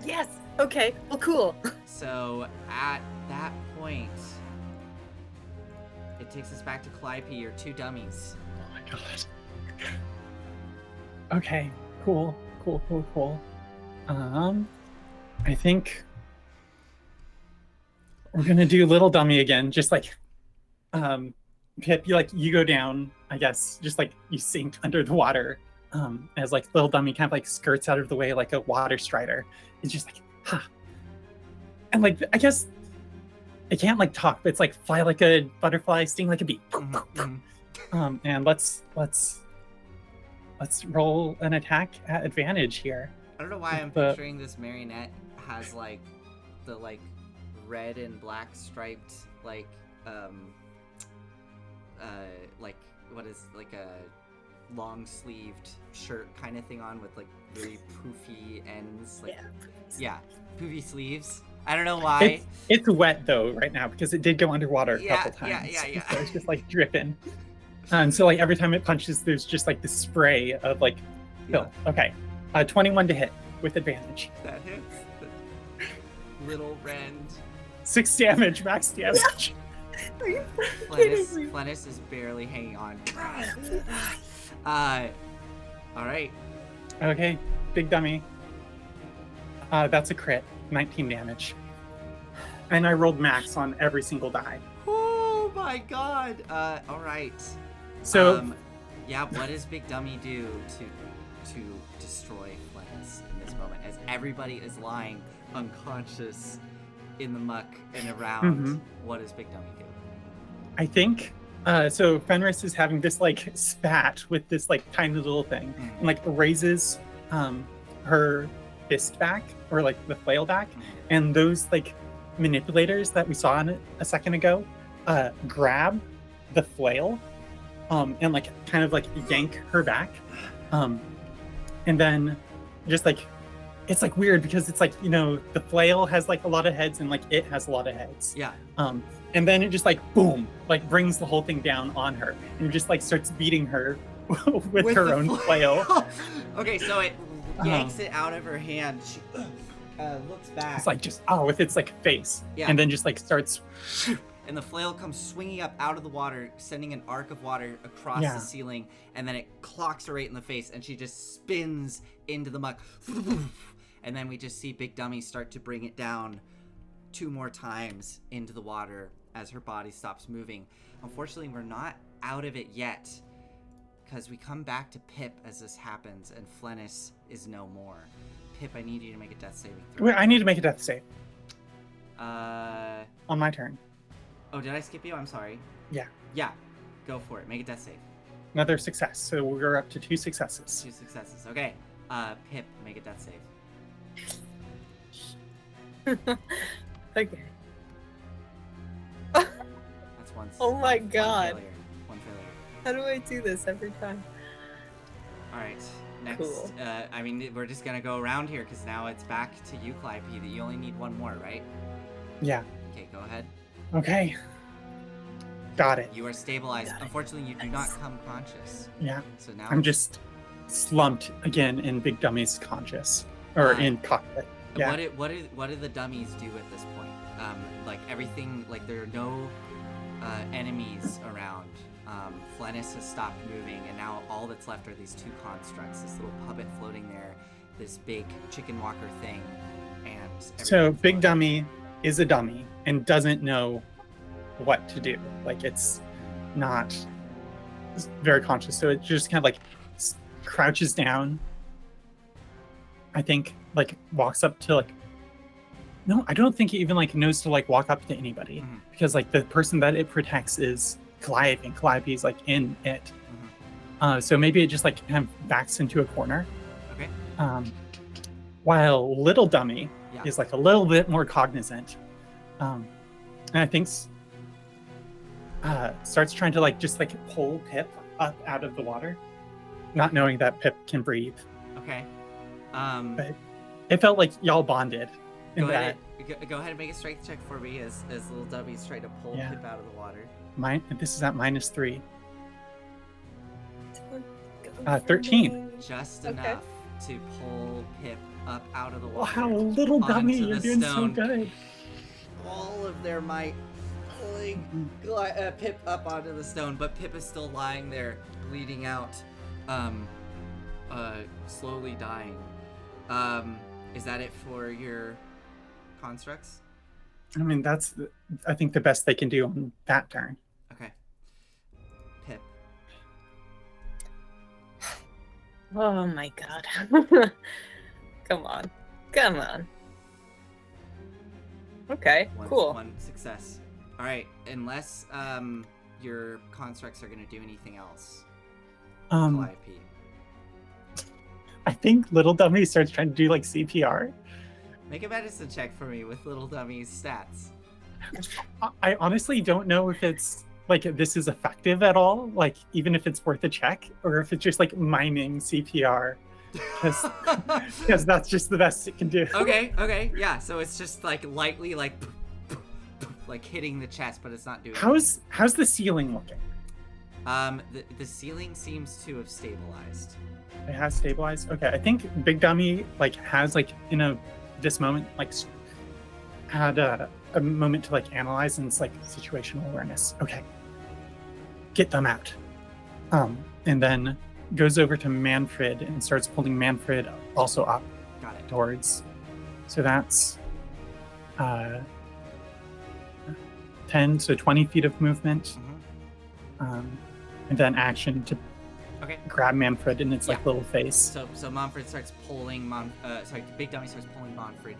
Yes. Okay. Well, cool. So at that point, it takes us back to Calliope, your 2 dummies. Oh my god. Okay, cool. I think we're gonna do little dummy again. Just like, Pip, you go down. I guess just like you sink under the water. As like little dummy kind of like skirts out of the way like a water strider. It's just like, ha. And like I guess it can't like talk, but it's like fly like a butterfly, sting like a bee. And let's roll an attack at advantage here. I don't know why I'm The- picturing this marionette has like the like red and black striped like what is like a long sleeved shirt kind of thing on with like very poofy ends, like yeah, poofy sleeves. I don't know why. It's wet though right now because it did go underwater a Yeah, couple yeah, times. yeah. So it's just like dripping. And so like every time it punches, there's just like this spray of like fill. Okay, 21 to hit with advantage. That hits. Little rend. 6 damage, max damage. Flennis is barely hanging on. All right. Okay, big dummy. That's a crit, 19 damage. And I rolled max on every single die. Oh my god. All right. So Yeah, what does Big Dummy do to destroy Flennis in this moment as everybody is lying unconscious in the muck and around? Mhm. What does Big Dummy do? I think so Fenris is having this like spat with this like tiny little thing Mm. and like raises her fist back or like the flail back, Mm. and those like manipulators that we saw in it a second ago grab the flail and like kind of like yank her back, and then just like it's like weird because it's like, you know, the flail has like a lot of heads and like it has a lot of heads. Yeah. And then it just like boom, like brings the whole thing down on her and just like starts beating her with her the own flail. Okay, so it yanks it out of her hand. She looks back. It's like just with its like face, Yeah. and then just like starts. And the flail comes swinging up out of the water, sending an arc of water across Yeah. the ceiling, and then it clocks her right in the face, and she just spins into the muck. And then we just see Big Dummy start to bring it down 2 more times into the water as her body stops moving. Unfortunately, we're not out of it yet, because we come back to Pip as this happens, and Flennis is no more. Pip, I need you to make a death saving throw. Wait, I need to make a death save Uh... on my turn. Oh, did I skip you? I'm sorry. Yeah. Yeah. Go for it. Make a death save. Another success, so we're up to 2 successes. 2 successes. Okay. Pip, make a death save. Okay. That's one. Oh my one God. failure. One failure. How do I do this every time? All right. Next. Cool. I mean, we're just gonna go around here because now it's back to you, Calliope. That you only need 1 more, right? Yeah. Okay. Go ahead. Okay. Got it. You are stabilized. Got it. Unfortunately, you do not come conscious. Yeah. So now I'm just slumped again in Big Dummy's conscious or in cockpit. Yeah. What do the dummies do at this point? Like everything, like there are no enemies around. Flennis has stopped moving, and now all that's left are these 2 constructs. This little puppet floating there, this big chicken walker thing, and So everything's Big going- Dummy is a dummy and doesn't know what to do. Like it's not very conscious. So it just kind of like crouches down. I think like walks up to like, no, I don't think it even like knows to like walk up to anybody Mhm. because like the person that it protects is Calliope, and Calliope is like in it. So maybe it just like kind of backs into a corner. Okay. While Little Dummy Yeah. is like a little bit more cognizant, and I think starts trying to like just like pull Pip up out of the water, not knowing that Pip can breathe. Okay. But it felt like y'all bonded in Go that. ahead. Go ahead and make a strength check for me as little Dummy's trying to pull Yeah. Pip out of the water. This is at -3. Go 13. for me. Just Okay. enough to pull Pip up out of the water. Wow, Little Dummy, onto you're the doing stone. so good. All of their might pulling Pip up onto the stone, but Pip is still lying there, bleeding out, slowly dying. Is that it for your constructs? I mean, I think the best they can do on that turn. Okay. Pip. Oh my God. Come on. Come on. Okay, cool. One success. All right, unless your constructs are gonna do anything else. Calliope. I think Little Dummy starts trying to do like CPR. Make a medicine check for me with Little Dummy's stats. I honestly don't know if it's like this is effective at all, like even if it's worth a check, or if it's just like miming CPR, because that's just the best it can do. Okay, yeah. So it's just like lightly like hitting the chest, but it's not doing. How's the ceiling looking? The ceiling seems to have stabilized. It has stabilized. Okay, I think Big Dummy like has like this moment like had a moment to like analyze, and it's like situational awareness. Okay, get them out. And then goes over to Manfred and starts pulling Manfred also up Got it. towards. So that's 10, so 20 feet of movement. Mhm. And then action to Okay. grab Manfred in its like Yeah. little face. So Monfred starts pulling Big Dummy starts pulling Monfred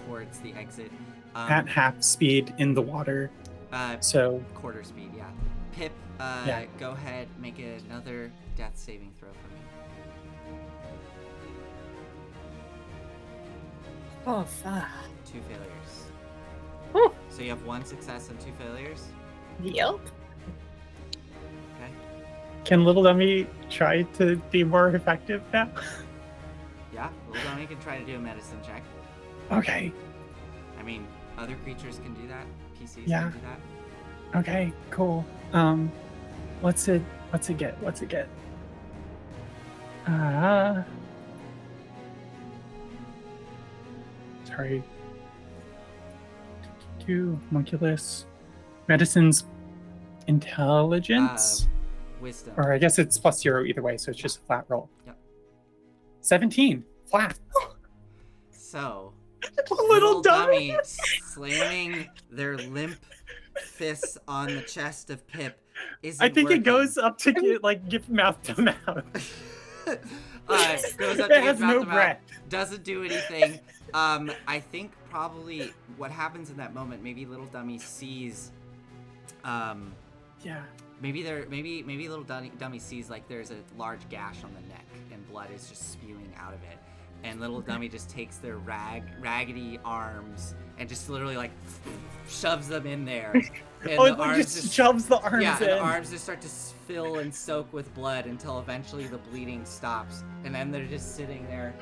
towards the exit. At half speed in the water. So Quarter speed, yeah. Pip, Yeah. go ahead, make another death saving throw for me. Oh, fuck. 2 failures. Whew. So you have 1 success and 2 failures. Yep. Okay. can Little Dummy try to be more effective now? Yeah, Little Dummy can try to do a medicine check. Okay. I mean, other creatures can do that. PCs Yeah. can do that. Okay. Cool. What's it get? Sorry. 2 homunculus. Medicine's intelligence. Wisdom. Or I guess it's +0 either way, so it's just a flat roll. Yep. 17. Flat. So, Little Dummy slamming their limp fists on the chest of Pip isn't I think working. it goes up to give mouth to mouth. Goes up It to has his no mouth to mouth, breath. doesn't do anything. I think probably what happens in that moment, maybe Little Dummy sees, Yeah. maybe Little Dummy sees like there's a large gash on the neck and blood is just spewing out of it, and Little Dummy just takes their raggedy arms and just literally like shoves them in there. And Oh, the it arms just shoves the arms yeah, in. and the arms just start to fill and soak with blood until eventually the bleeding stops, and then they're just sitting there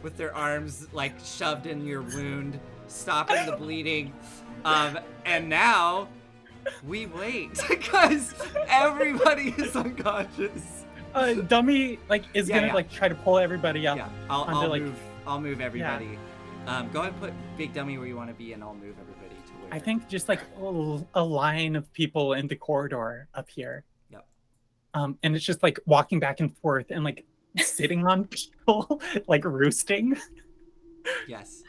with their arms like shoved in your wound, stopping the bleeding. And now we wait because everybody is unconscious. Dummy is Yeah, gonna yeah. try to pull everybody up. Yeah, onto, I'll move everybody. Go ahead and put Big Dummy where you want to be, and I'll move everybody to where. I think just like a line of people in the corridor up here. Yep. And it's just like walking back and forth and like sitting on people, like roosting. Yes.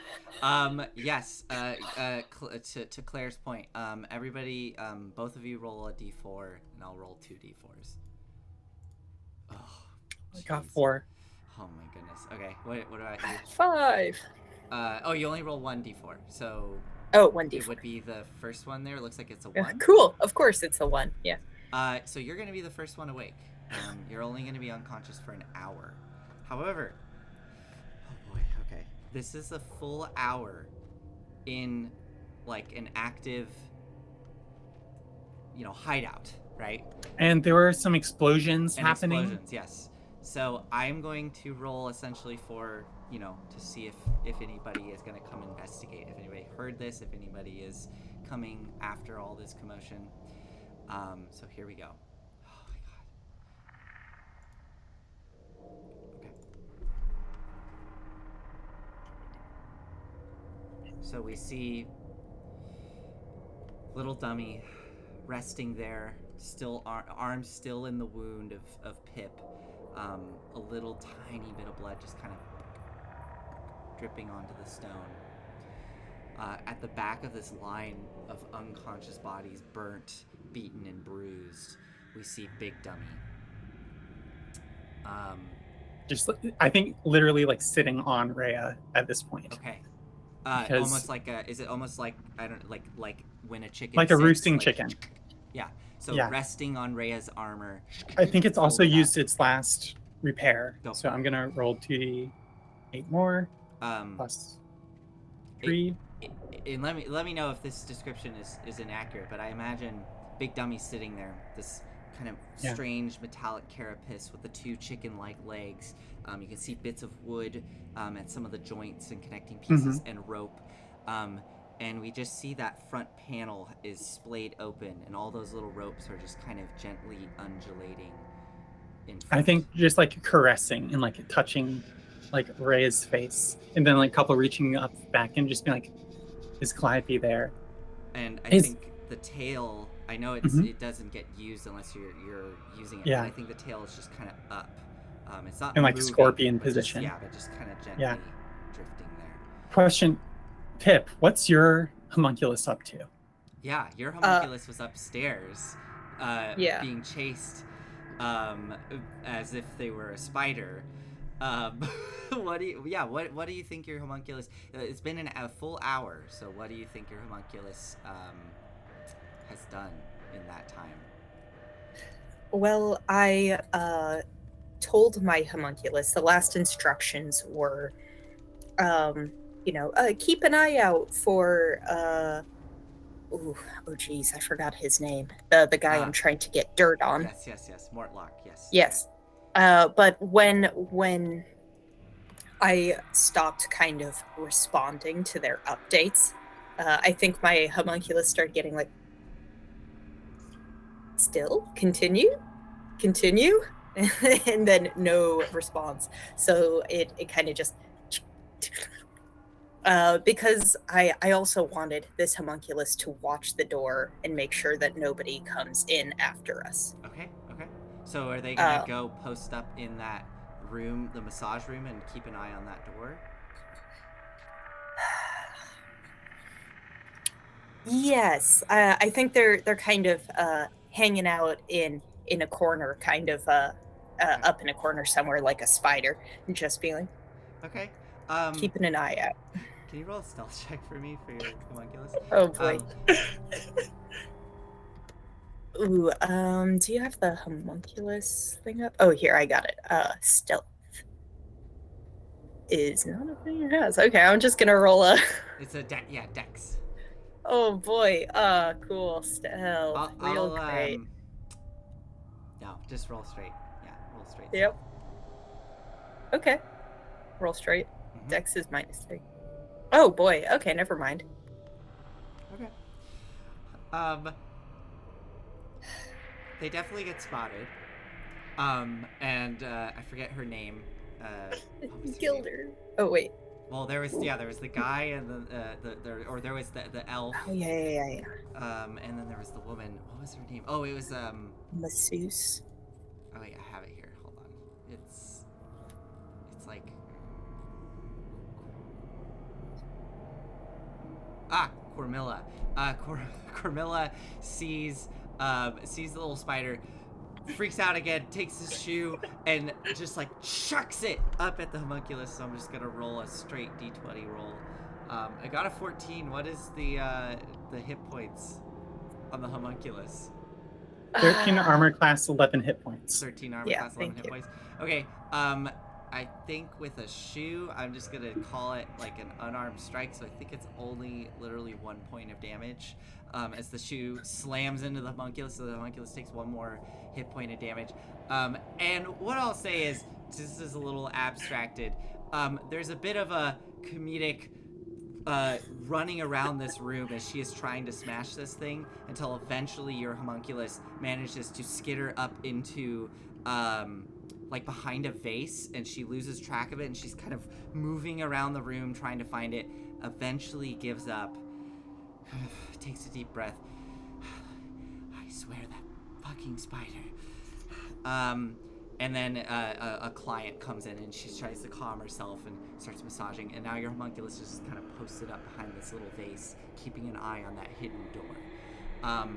Yes. To Claire's point, everybody, both of you roll a d4, and I'll roll 2 d4s. Oh, I got jeez. 4. Oh my goodness. Okay. What about you? 5. Oh, you only roll 1 d4, so Oh, 1d4. it would be the first one there. It looks like it's a 1. Cool. Of course, it's a 1. Yeah. So you're gonna be the first one awake. You're only gonna be unconscious for an hour. However, oh boy, okay. This is a full hour in like an active, hideout, right? And there were some explosions And happening. explosions, yes. So I'm going to roll essentially for, to see if anybody is gonna come investigate, if anybody heard this, if anybody is coming after all this commotion. So here we go. Oh my god. Okay. So we see Little Dummy resting there, still arms still in the wound of Pip. A little tiny bit of blood just kind of dripping onto the stone. At the back of this line of unconscious bodies, burnt, beaten, and bruised, we see Big Dummy. Just, I think, literally like sitting on Rhea at this point. Okay. Because- Almost like is it almost like I don't like when a chicken Like a sits, roosting like- chicken. Yeah. So Yeah. resting on Rhea's armor. I think it's also Hold it used up. its last repair. Go So for I'm it. gonna roll 2d8 more plus 3. And let me know if this description is inaccurate, but I imagine Big Dummy sitting there, this kind of Yeah. strange metallic carapace with the 2 chicken-like legs. You can see bits of wood at some of the joints and connecting pieces and rope. And we just see that front panel is splayed open, and all those little ropes are just kind of gently undulating in front. I think just like caressing and like touching like Rhea's face, and then like a couple reaching up back and just being like, "Is Calliope there?" And I Is- think the tail, I know it doesn't get used unless you're using it, Yeah. but I think the tail is just kind of up. It's not In, like, moving, scorpion but just- position. yeah, but just kind of gently Yeah. drifting there. Question, Pip, what's your homunculus up to? Yeah, your homunculus was upstairs, Yeah. being chased as if they were a spider. What do you think your homunculus? It's been a full hour, so what do you think your homunculus has done in that time? Well, I told my homunculus the last instructions were, keep an eye out for. Oh geez, I forgot his name. The guy I'm trying to get dirt on. Yes. Mortlock. Yes. Yes. But when I stopped kind of responding to their updates, I think my homunculus started getting like, still continue, and then no response. So it kind of just because I also wanted this homunculus to watch the door and make sure that nobody comes in after us. Okay. So are they gonna go post up in that room, the massage room, and keep an eye on that door? Yes, I think they're kind of hanging out in a corner, kind of up in a corner somewhere like a spider, and just being like, okay, keeping an eye out. Can you roll a stealth check for me for your homunculus? Oh boy. Ooh, do you have the homunculus thing up? Oh, here, I got it. Stealth is not a thing it has. Okay, I'm just gonna roll a... It's a dex. Oh boy, cool, stealth, real great. No, just roll straight. Yeah, roll straight. Yep. Okay, roll straight. Mm-hmm. Dex is -3. Oh boy, okay, never mind. Okay. They definitely get spotted. And I forget her name. Gilder. Oh wait. Well, there was the guy and there was the elf. Oh yeah. And then there was the woman. What was her name? Oh, it was Masseuse. Oh wait, I have it here. Hold on. It's like Cormilla. Cormilla sees the little spider, freaks out again, takes his shoe, and just like chucks it up at the homunculus. So I'm just gonna roll a straight d20 roll. I got a 14. What is the hit points on the homunculus? 13 armor class, 11 hit points. 13 armor class, 11 hit points. Okay. I think with a shoe, I'm just gonna call it like an unarmed strike. So I think it's only literally 1 point of damage. As the shoe slams into the homunculus, so the homunculus takes 1 more hit point of damage. And what I'll say is, this is a little abstracted. There's a bit of a comedic running around this room as she is trying to smash this thing until eventually your homunculus manages to skitter up into like behind a vase, and she loses track of it, and she's kind of moving around the room trying to find it. Eventually gives up. Takes a deep breath. I swear, that fucking spider. And then a client comes in, and she tries to calm herself and starts massaging. And now your homunculus is just kind of posted up behind this little vase, keeping an eye on that hidden door.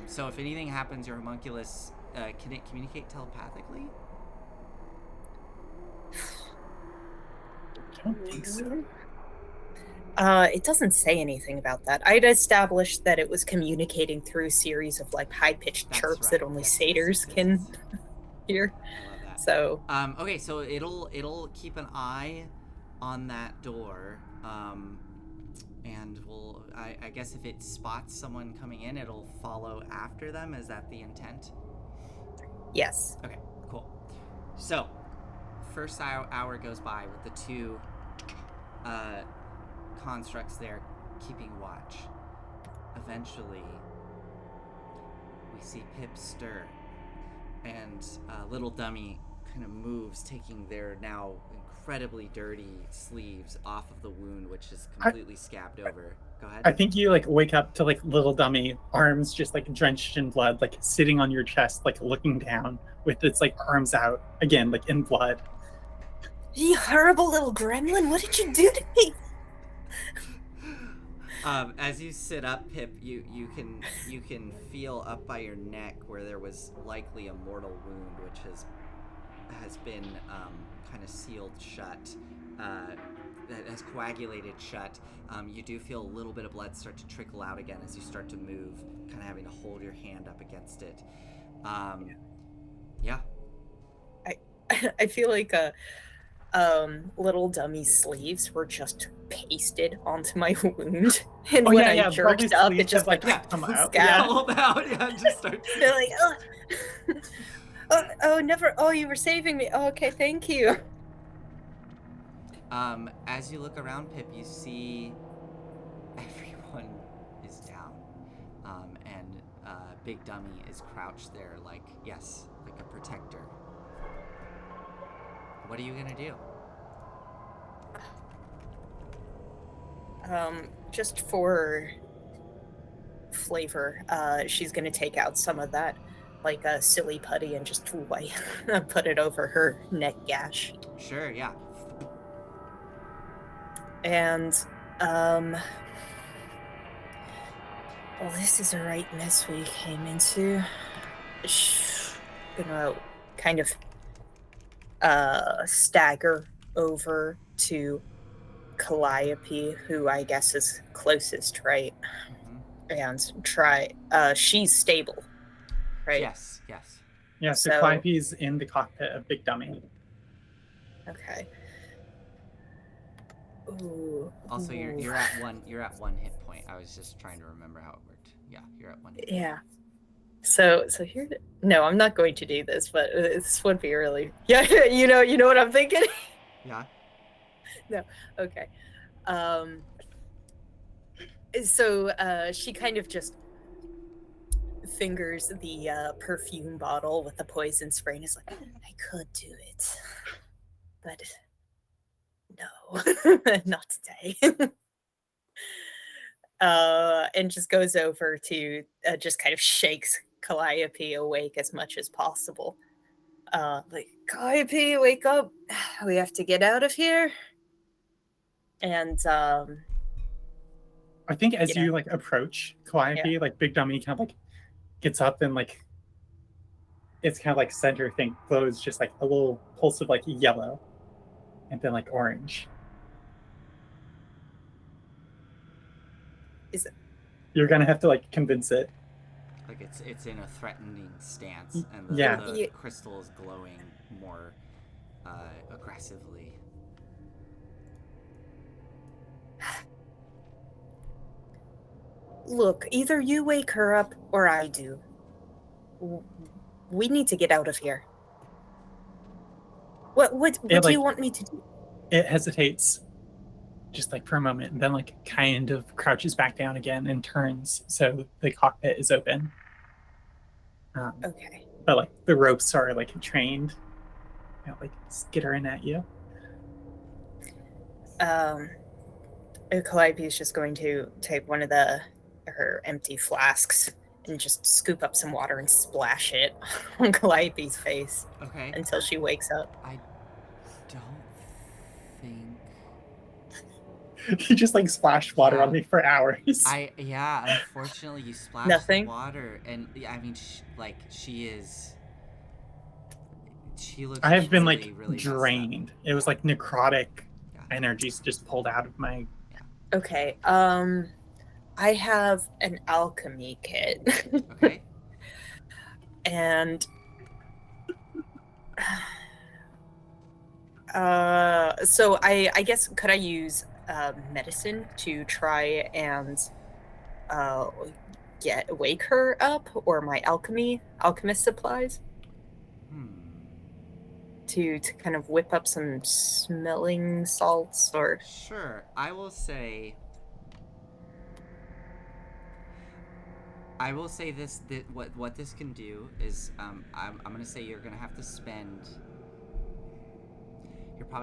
So if anything happens, your homunculus, can it communicate telepathically? I don't think so. It doesn't say anything about that. I'd established that it was communicating through a series of like high-pitched chirps that only satyrs can hear. I love that. So okay, so it'll keep an eye on that door, and I guess if it spots someone coming in, it'll follow after them. Is that the intent? yes. Okay, cool. So first hour goes by with the two constructs there keeping watch. Eventually, we see Pip stir, and Little Dummy kind of moves, taking their now incredibly dirty sleeves off of the wound, which is completely scabbed over. Go ahead. I think you like wake up to like Little Dummy, arms just like drenched in blood, like sitting on your chest, like looking down with its like arms out again, like in blood. You horrible little gremlin! What did you do to me? As you sit up, Pip, you can feel up by your neck where there was likely a mortal wound, which has been kind of sealed shut, that has coagulated shut. You do feel a little bit of blood start to trickle out again as you start to move, kind of having to hold your hand up against it. Yeah. I feel like little dummy sleeves were just pasted onto my wound, and when I jerked up, it just like went come out. Yeah, all about. Yeah, just start. They're like, oh, never. Oh, you were saving me. Oh, okay, thank you. As you look around, Pip, you see everyone is down, and Big Dummy is crouched there, like a protector. What are you gonna do? Just for flavor, she's gonna take out some of that, like a silly putty, and just put it over her neck gash. Sure, yeah. And, well, this is a right mess we came into. Gonna kind of stagger over to Calliope, who I guess is closest, right? Mm-hmm. And try. She's stable, right? Yes. Yeah, so Calliope's in the cockpit of Big Dummy. Okay. Ooh. Also, you're at one hit point. I was just trying to remember how it worked. Yeah, you're at 1 hit point. Yeah. So here. No, I'm not going to do this, but this would be really. Yeah, you know what I'm thinking. Yeah. No. Okay. So she kind of just fingers the perfume bottle with the poison spray and is like, I could do it, but no, not today. And just goes over to just kind of shakes Calliope awake as much as possible. Like, Calliope, wake up. We have to get out of here. And I think as you like approach Calliope, like Big Dummy kind of like gets up and like its kind of like center thing glows just like a little pulse of like yellow and then like orange. Is it? You're gonna have to like convince it. Like it's in a threatening stance, and the crystal is glowing more aggressively. Look, either you wake her up or I do. We need to get out of here. What do you want me to do? It hesitates just like for a moment and then like kind of crouches back down again and turns so the cockpit is open. Okay. But like the ropes are like trained, like skittering at you. Calliope is just going to take one of her empty flasks and just scoop up some water and splash it on Calliope's face. Okay. Until she wakes up. I don't think You just like splashed water on me for hours. Unfortunately you splashed Nothing. Water, and I mean she looks I have been really, like really drained. It was like necrotic energies just pulled out of my. Okay. I have an alchemy kit. Okay. And so I guess could I use medicine to try and wake her up, or my alchemist supplies to kind of whip up some smelling salts, or Sure. I will say this, that what this can do is I'm gonna say you're probably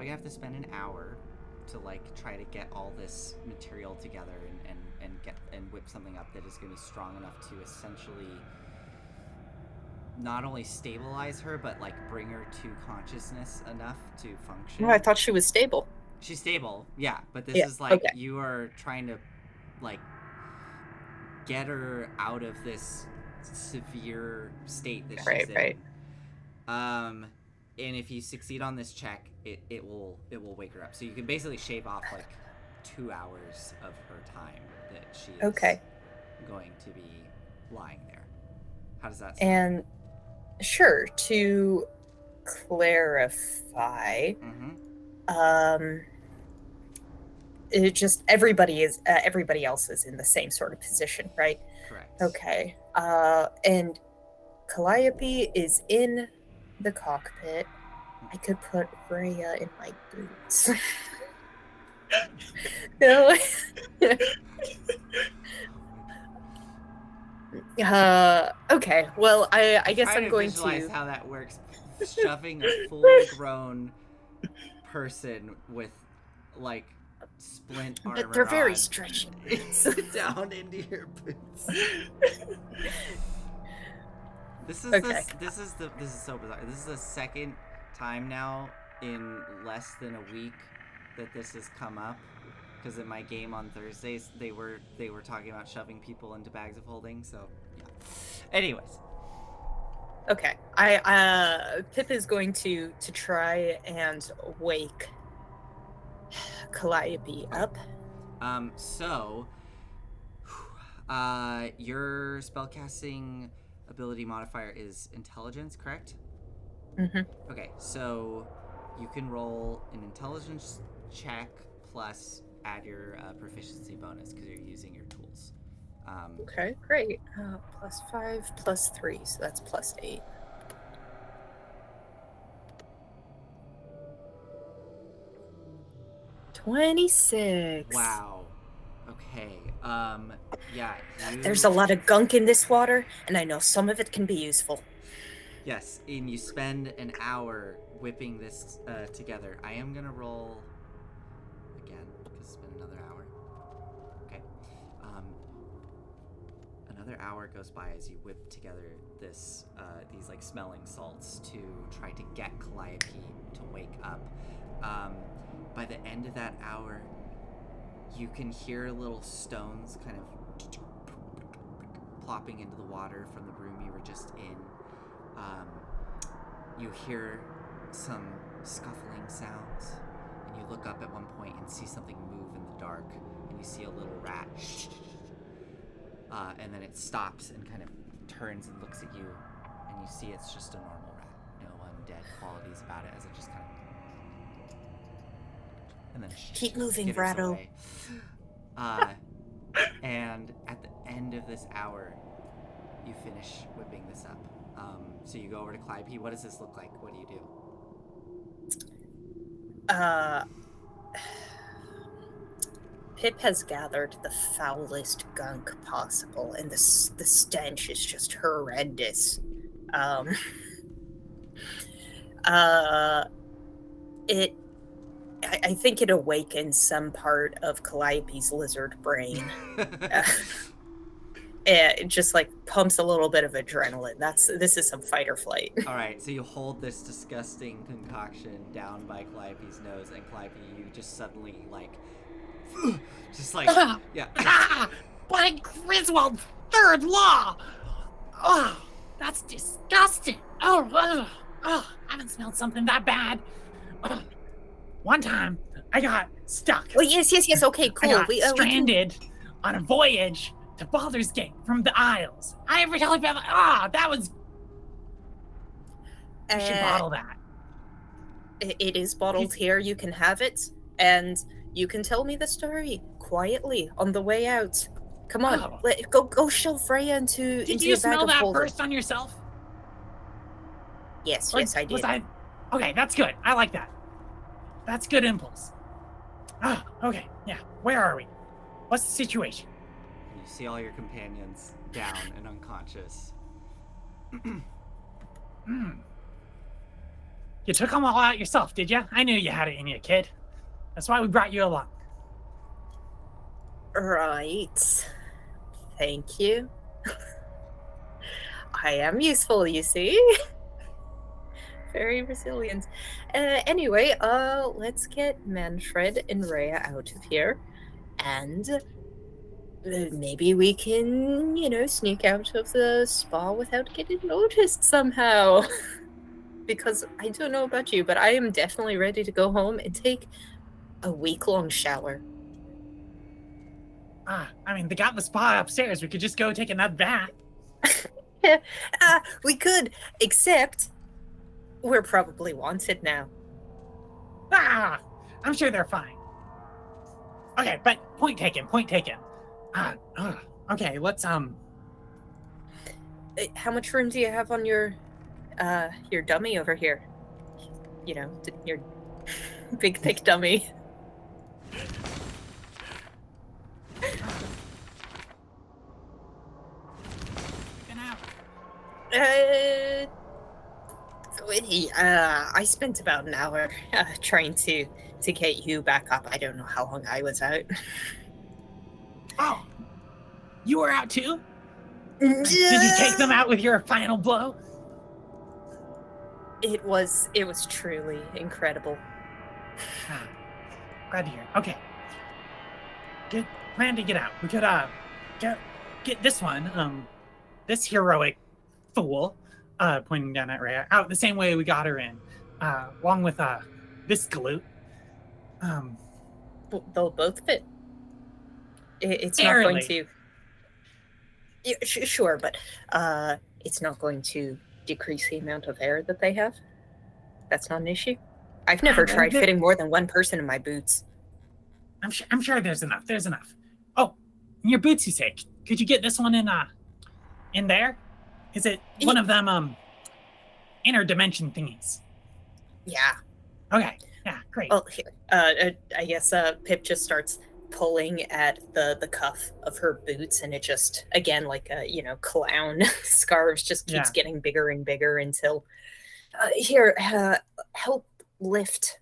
gonna have to spend an hour to like try to get all this material together and whip something up that is gonna be strong enough to essentially not only stabilize her but like bring her to consciousness enough to function. I thought she was stable. She's stable, yeah, but this is like you are trying to like get her out of this severe state that she's Right, in. right. And if you succeed on this check, it will wake her up. So you can basically shave off like 2 hours of her time that she is going to be lying there. How does that sound? And sure, to clarify, it just everybody else is in the same sort of position, right? Correct. Okay. And Calliope is in the cockpit. I could put Rhea in my boots. No. Okay. Well, I guess I'm going to visualize how that works. Shoving a full-grown person with like splint armor They're very on stretchy. down into your boots. This is so bizarre. This is the second time now in less than a week that this has come up. Because in my game on Thursdays, they were talking about shoving people into bags of holding. So yeah. Anyways. Okay. Pip is going to try and wake Calliope up. So your spellcasting ability modifier is intelligence, correct? Mm-hmm. Okay, so you can roll an intelligence check plus add your proficiency bonus because you're using your tools. Okay, great. +5, +3, so that's +8. $26. Wow. Okay. Yeah. There's a lot of gunk in this water, and I know some of it can be useful. Yes, and you spend an hour whipping this together. I am gonna roll again because it's been another hour. Okay. Another hour goes by as you whip together this these like smelling salts to try to get Calliope to wake up. By the end of that hour, you can hear little stones kind of plopping into the water from the room you were just in. You hear some scuffling sounds, and you look up at one point and see something move in the dark, and you see a little rat. And then it stops and kind of turns and looks at you, and you see it's just a normal rat. No undead qualities about it, as it just kind of... And then keep moving, skitters Ratto. away. And at the end of this hour, you finish whipping this up. So you go over to Calliope. What does this look like? What do you do? Pip has gathered the foulest gunk possible, and the stench is just horrendous. I think it awakens some part of Calliope's lizard brain. It just like pumps a little bit of adrenaline. This is some fight or flight. All right, so you hold this disgusting concoction down by Calliope's nose, and Calliope, you just suddenly like, just like, yeah. By Griswold's third law. Oh, that's disgusting. I haven't smelled something that bad. One time, I got stuck. Well, yes. Okay, cool. I got stranded on a voyage to Baldur's Gate from the Isles. I ever tell you about that? That was... You should bottle that. It is bottled here. You can have it, and you can tell me the story quietly on the way out. Come on, go shove Freya into Did into you your bag smell of that holding. first on yourself? Yes, Or I did. Okay, that's good. I like that. That's good impulse. Okay, yeah. Where are we? What's the situation? You see all your companions down and unconscious. You took them all out yourself, did you? I knew you had it in you, kid. That's why we brought you along. Right. Thank you. I am useful, you see. Very resilient. Anyway, let's get Manfred and Rhea out of here. And maybe we can, sneak out of the spa without getting noticed somehow. Because I don't know about you, but I am definitely ready to go home and take a week-long shower. I mean, they got the spa upstairs. We could just go take another bath. We could, except we're probably wanted now. I'm sure they're fine. Okay, but point taken. Okay, let's How much room do you have on your dummy over here? Your big thick dummy. I spent about an hour trying to get you back up. I don't know how long I was out. Oh, you were out too? Did you take them out with your final blow? It was truly incredible. Glad to hear. Okay. Plan to get out. We could get this one, this heroic fool, pointing down at Rhea, out the same way we got her in, along with this galoot. They'll both fit. It's barely. not going to. Yeah, sure, but it's not going to decrease the amount of air that they have. That's not an issue. I've never tried fitting more than one person in my boots. I'm sure there's enough. There's enough. Oh, your boots, you say? Could you get this one in there? Is it one of them interdimension thingies? Yeah. Okay. Yeah. Great. Well, I guess Pip just starts pulling at the cuff of her boots, and it just, again, like clown scarves, just keeps getting bigger and bigger until here, help lift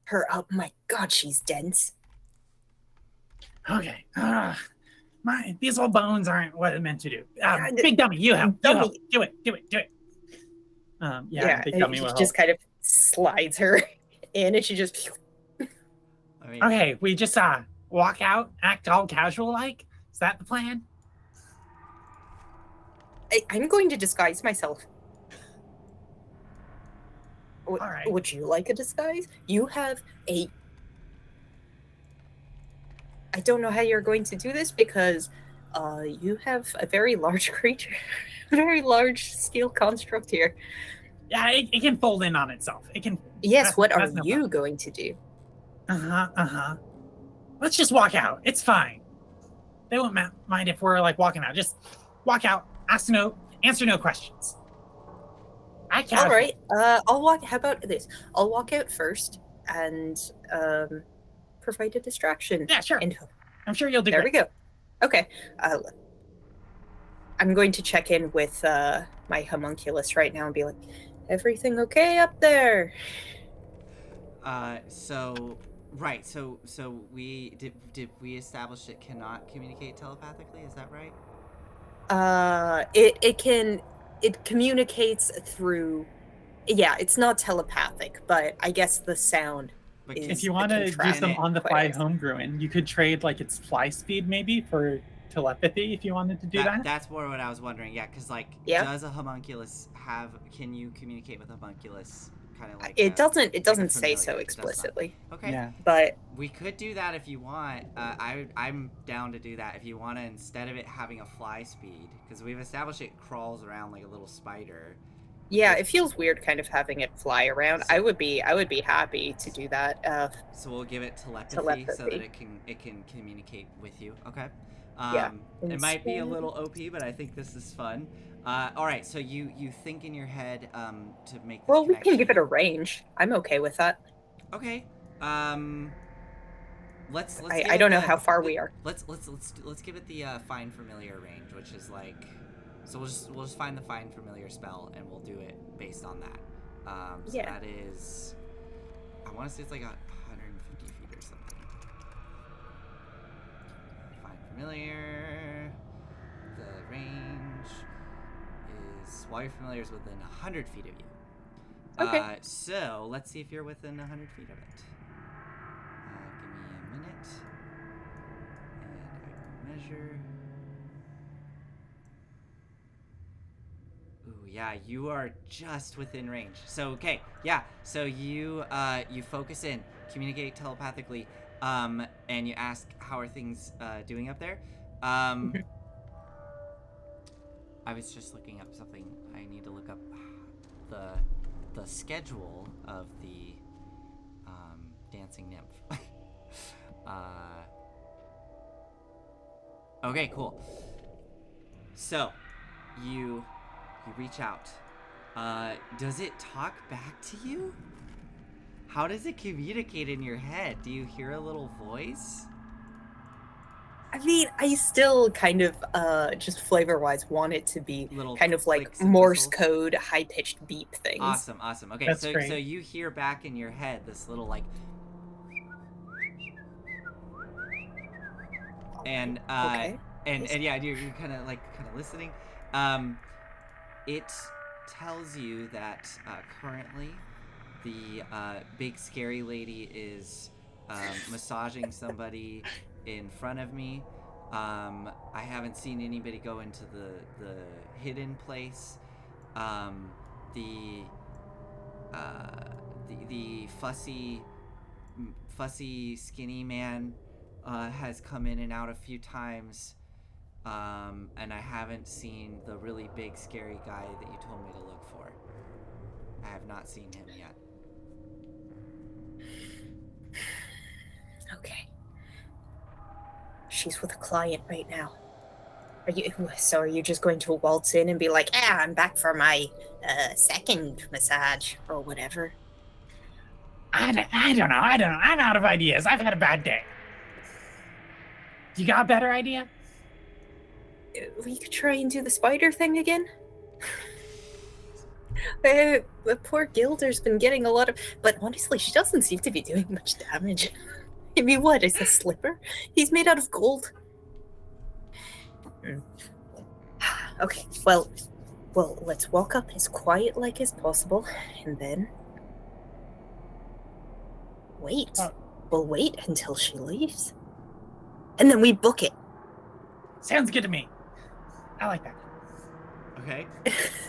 her up. My God, she's dense. Okay. These old bones aren't what it's meant to do. Big dummy, you help. Do it. Big dummy will help. Just kind of slides her in, and she just. Okay, we just walk out, act all casual like. Is that the plan? I'm going to disguise myself. All right. Would you like a disguise? You have a. I don't know how you're going to do this because you have a very large creature, a very large steel construct here. Yeah, it can fold in on itself. It can. Yes, what are you going to do? Let's just walk out. It's fine. They won't mind if we're like walking out. Just walk out. Answer no questions. All right. I'll walk. How about this? I'll walk out first and provide a distraction. Yeah, sure. And I'm sure you'll do. There great. we go. Okay. I'm going to check in with my homunculus right now and be like, "Everything okay up there?" So we did we establish it cannot communicate telepathically? Is that right? It communicates through. Yeah, it's not telepathic, but I guess the sound. If you want to do some on the fly homebrewing, you could trade like its fly speed maybe for telepathy if you wanted to do that. That's more what I was wondering. Yeah, because does a homunculus can you communicate with a homunculus? Kind of like it doesn't say so explicitly. Okay. Yeah. But we could do that if you want. I'm down to do that if you want to, instead of it having a fly speed, because we've established it crawls around like a little spider. Yeah, it feels weird kind of having it fly around. So, I would be happy to do that. So we'll give it telepathy so that it can communicate with you. Okay. It might be a little OP, but I think this is fun. All right, so you think in your head to make this Well, we can give it a range. I'm okay with that. Okay. Let's I don't know how far we are. Let's give it the find familiar range, which is like, so we'll just find the find familiar spell and we'll do it based on that. So that is, I want to say it's like 150 feet or something. Find familiar. The range is while your familiar is within 100 feet of you. Okay. So let's see if you're within 100 feet of it. Give me a minute. And I will measure. Ooh, yeah, you are just within range. So okay, yeah. So you you focus in, communicate telepathically, and you ask how are things doing up there. I was just looking up something. I need to look up the schedule of the dancing nymph. Okay, cool. So you reach out. Does it talk back to you? How does it communicate in your head? Do you hear a little voice? I mean, I still kind of, just flavor-wise, want it to be Little kind of like clicks and Morse whistles? code, high-pitched beep things. Awesome, awesome. Okay, That's so great. so you hear back in your head this little like, and Okay. and yeah, you're kind of listening. It tells you that currently the big scary lady is massaging somebody in front of me. I haven't seen anybody go into the hidden place. The fussy skinny man has come in and out a few times. And I haven't seen the really big scary guy that you told me to look for. I have not seen him yet. Okay. She's with a client right now. Are you just going to waltz in and be like, I'm back for my second massage or whatever? I don't know. I'm out of ideas. I've had a bad day. You got a better idea? We could try and do the spider thing again. The poor Gilder's been getting a lot of, but honestly, she doesn't seem to be doing much damage. I mean, what is a slipper? He's made out of gold. Okay, well, let's walk up as quiet like as possible, and then wait. We'll wait until she leaves, and then we book it. Sounds good to me. I like that. Okay.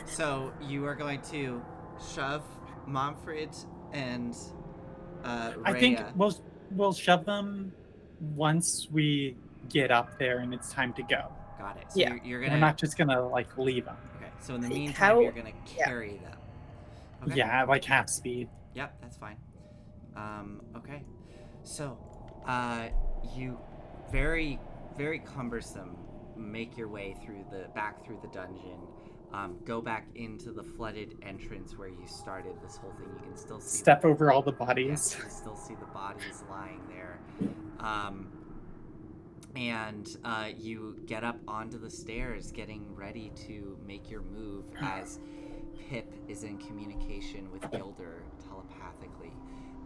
So you are going to shove Momfred and Rhea. I think we'll shove them once we get up there and it's time to go. Got it. So Yeah. you're We're gonna. not just gonna like leave them. Okay. So in the meantime, How- you're gonna carry them. Okay. Yeah, like half speed. Yep, that's fine. Okay. So, you very, very cumbersome make your way back through the dungeon. Go back into the flooded entrance where you started this whole thing. You can still see Step over all the yeah, bodies. you can still see the bodies lying there. And you get up onto the stairs, getting ready to make your move as Pip is in communication with Gilder telepathically.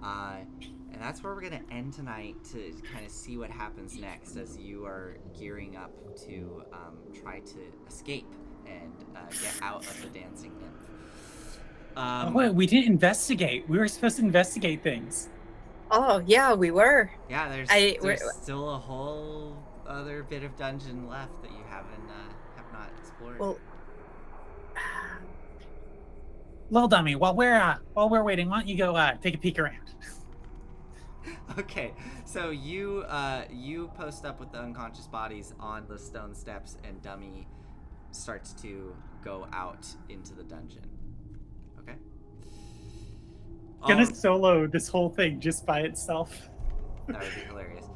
And that's where we're going to end tonight to kind of see what happens next as you are gearing up to try to escape and get out of the dancing nymph. Oh, wait, we didn't investigate. We were supposed to investigate things. Oh yeah, we were. Yeah, there's we're- still a whole other bit of dungeon left that you have not explored. Well, Little dummy, while we're waiting, why don't you go take a peek around? Okay, so you post up with the unconscious bodies on the stone steps, and Dummy starts to go out into the dungeon. Okay. Gonna solo this whole thing just by itself. That would be hilarious.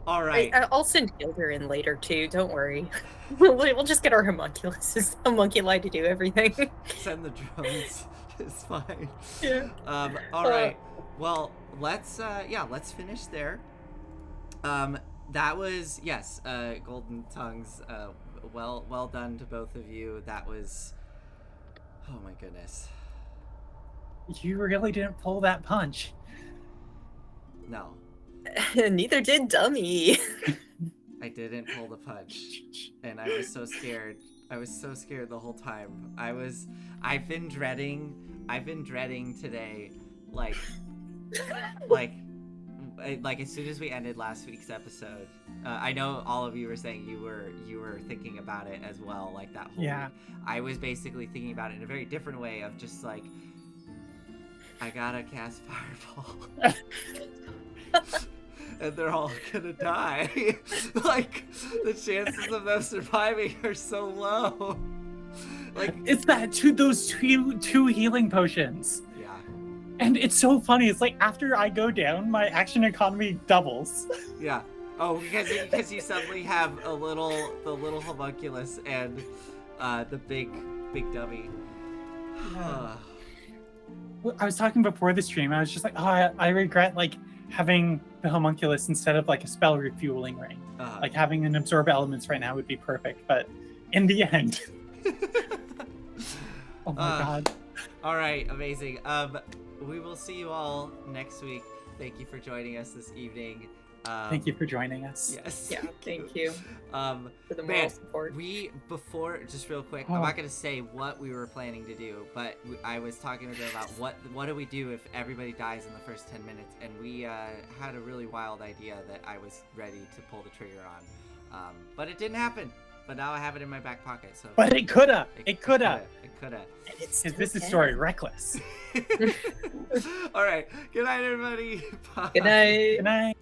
All right. I'll send Gilder in later too. Don't worry. We'll just get our homunculi to do everything. Send the drones. It's fine. Yeah. All right. Well, let's finish there. That was Golden Tongues. Well done to both of you. That was. Oh my goodness. You really didn't pull that punch. No, Neither did Dummy. I didn't pull the punch, and I was so scared. I was so scared the whole time. I've been dreading today, like like as soon as we ended last week's episode, I know all of you were saying you were thinking about it as well, like that whole Yeah. week. I was basically thinking about it in a very different way of just like, I gotta cast Fireball. And they're all gonna die. Like, the chances of them surviving are so low. Like, It's those two healing potions. yeah. And it's so funny. It's like after I go down, my action economy doubles. Yeah. Oh, because you suddenly have the little homunculus and the big dummy. I was talking before the stream. I was just like, oh, I regret like having the homunculus instead of like a spell refueling ring. Like having an absorb elements right now would be perfect. But in the end, oh my god. All right, amazing. We will see you all next week. Thank you for joining us this evening. Thank you for joining us. Yes. Yeah, thank you for the moral Man, support. just real quick, Oh. I'm not going to say what we were planning to do, but I was talking a bit about what do we do if everybody dies in the first 10 minutes, and we had a really wild idea that I was ready to pull the trigger on. But it didn't happen. But now I have it in my back pocket, so... But it coulda. It coulda. It coulda. And it's Is still this is can. story reckless? All right. Good night, everybody. Bye. Good night. Good night.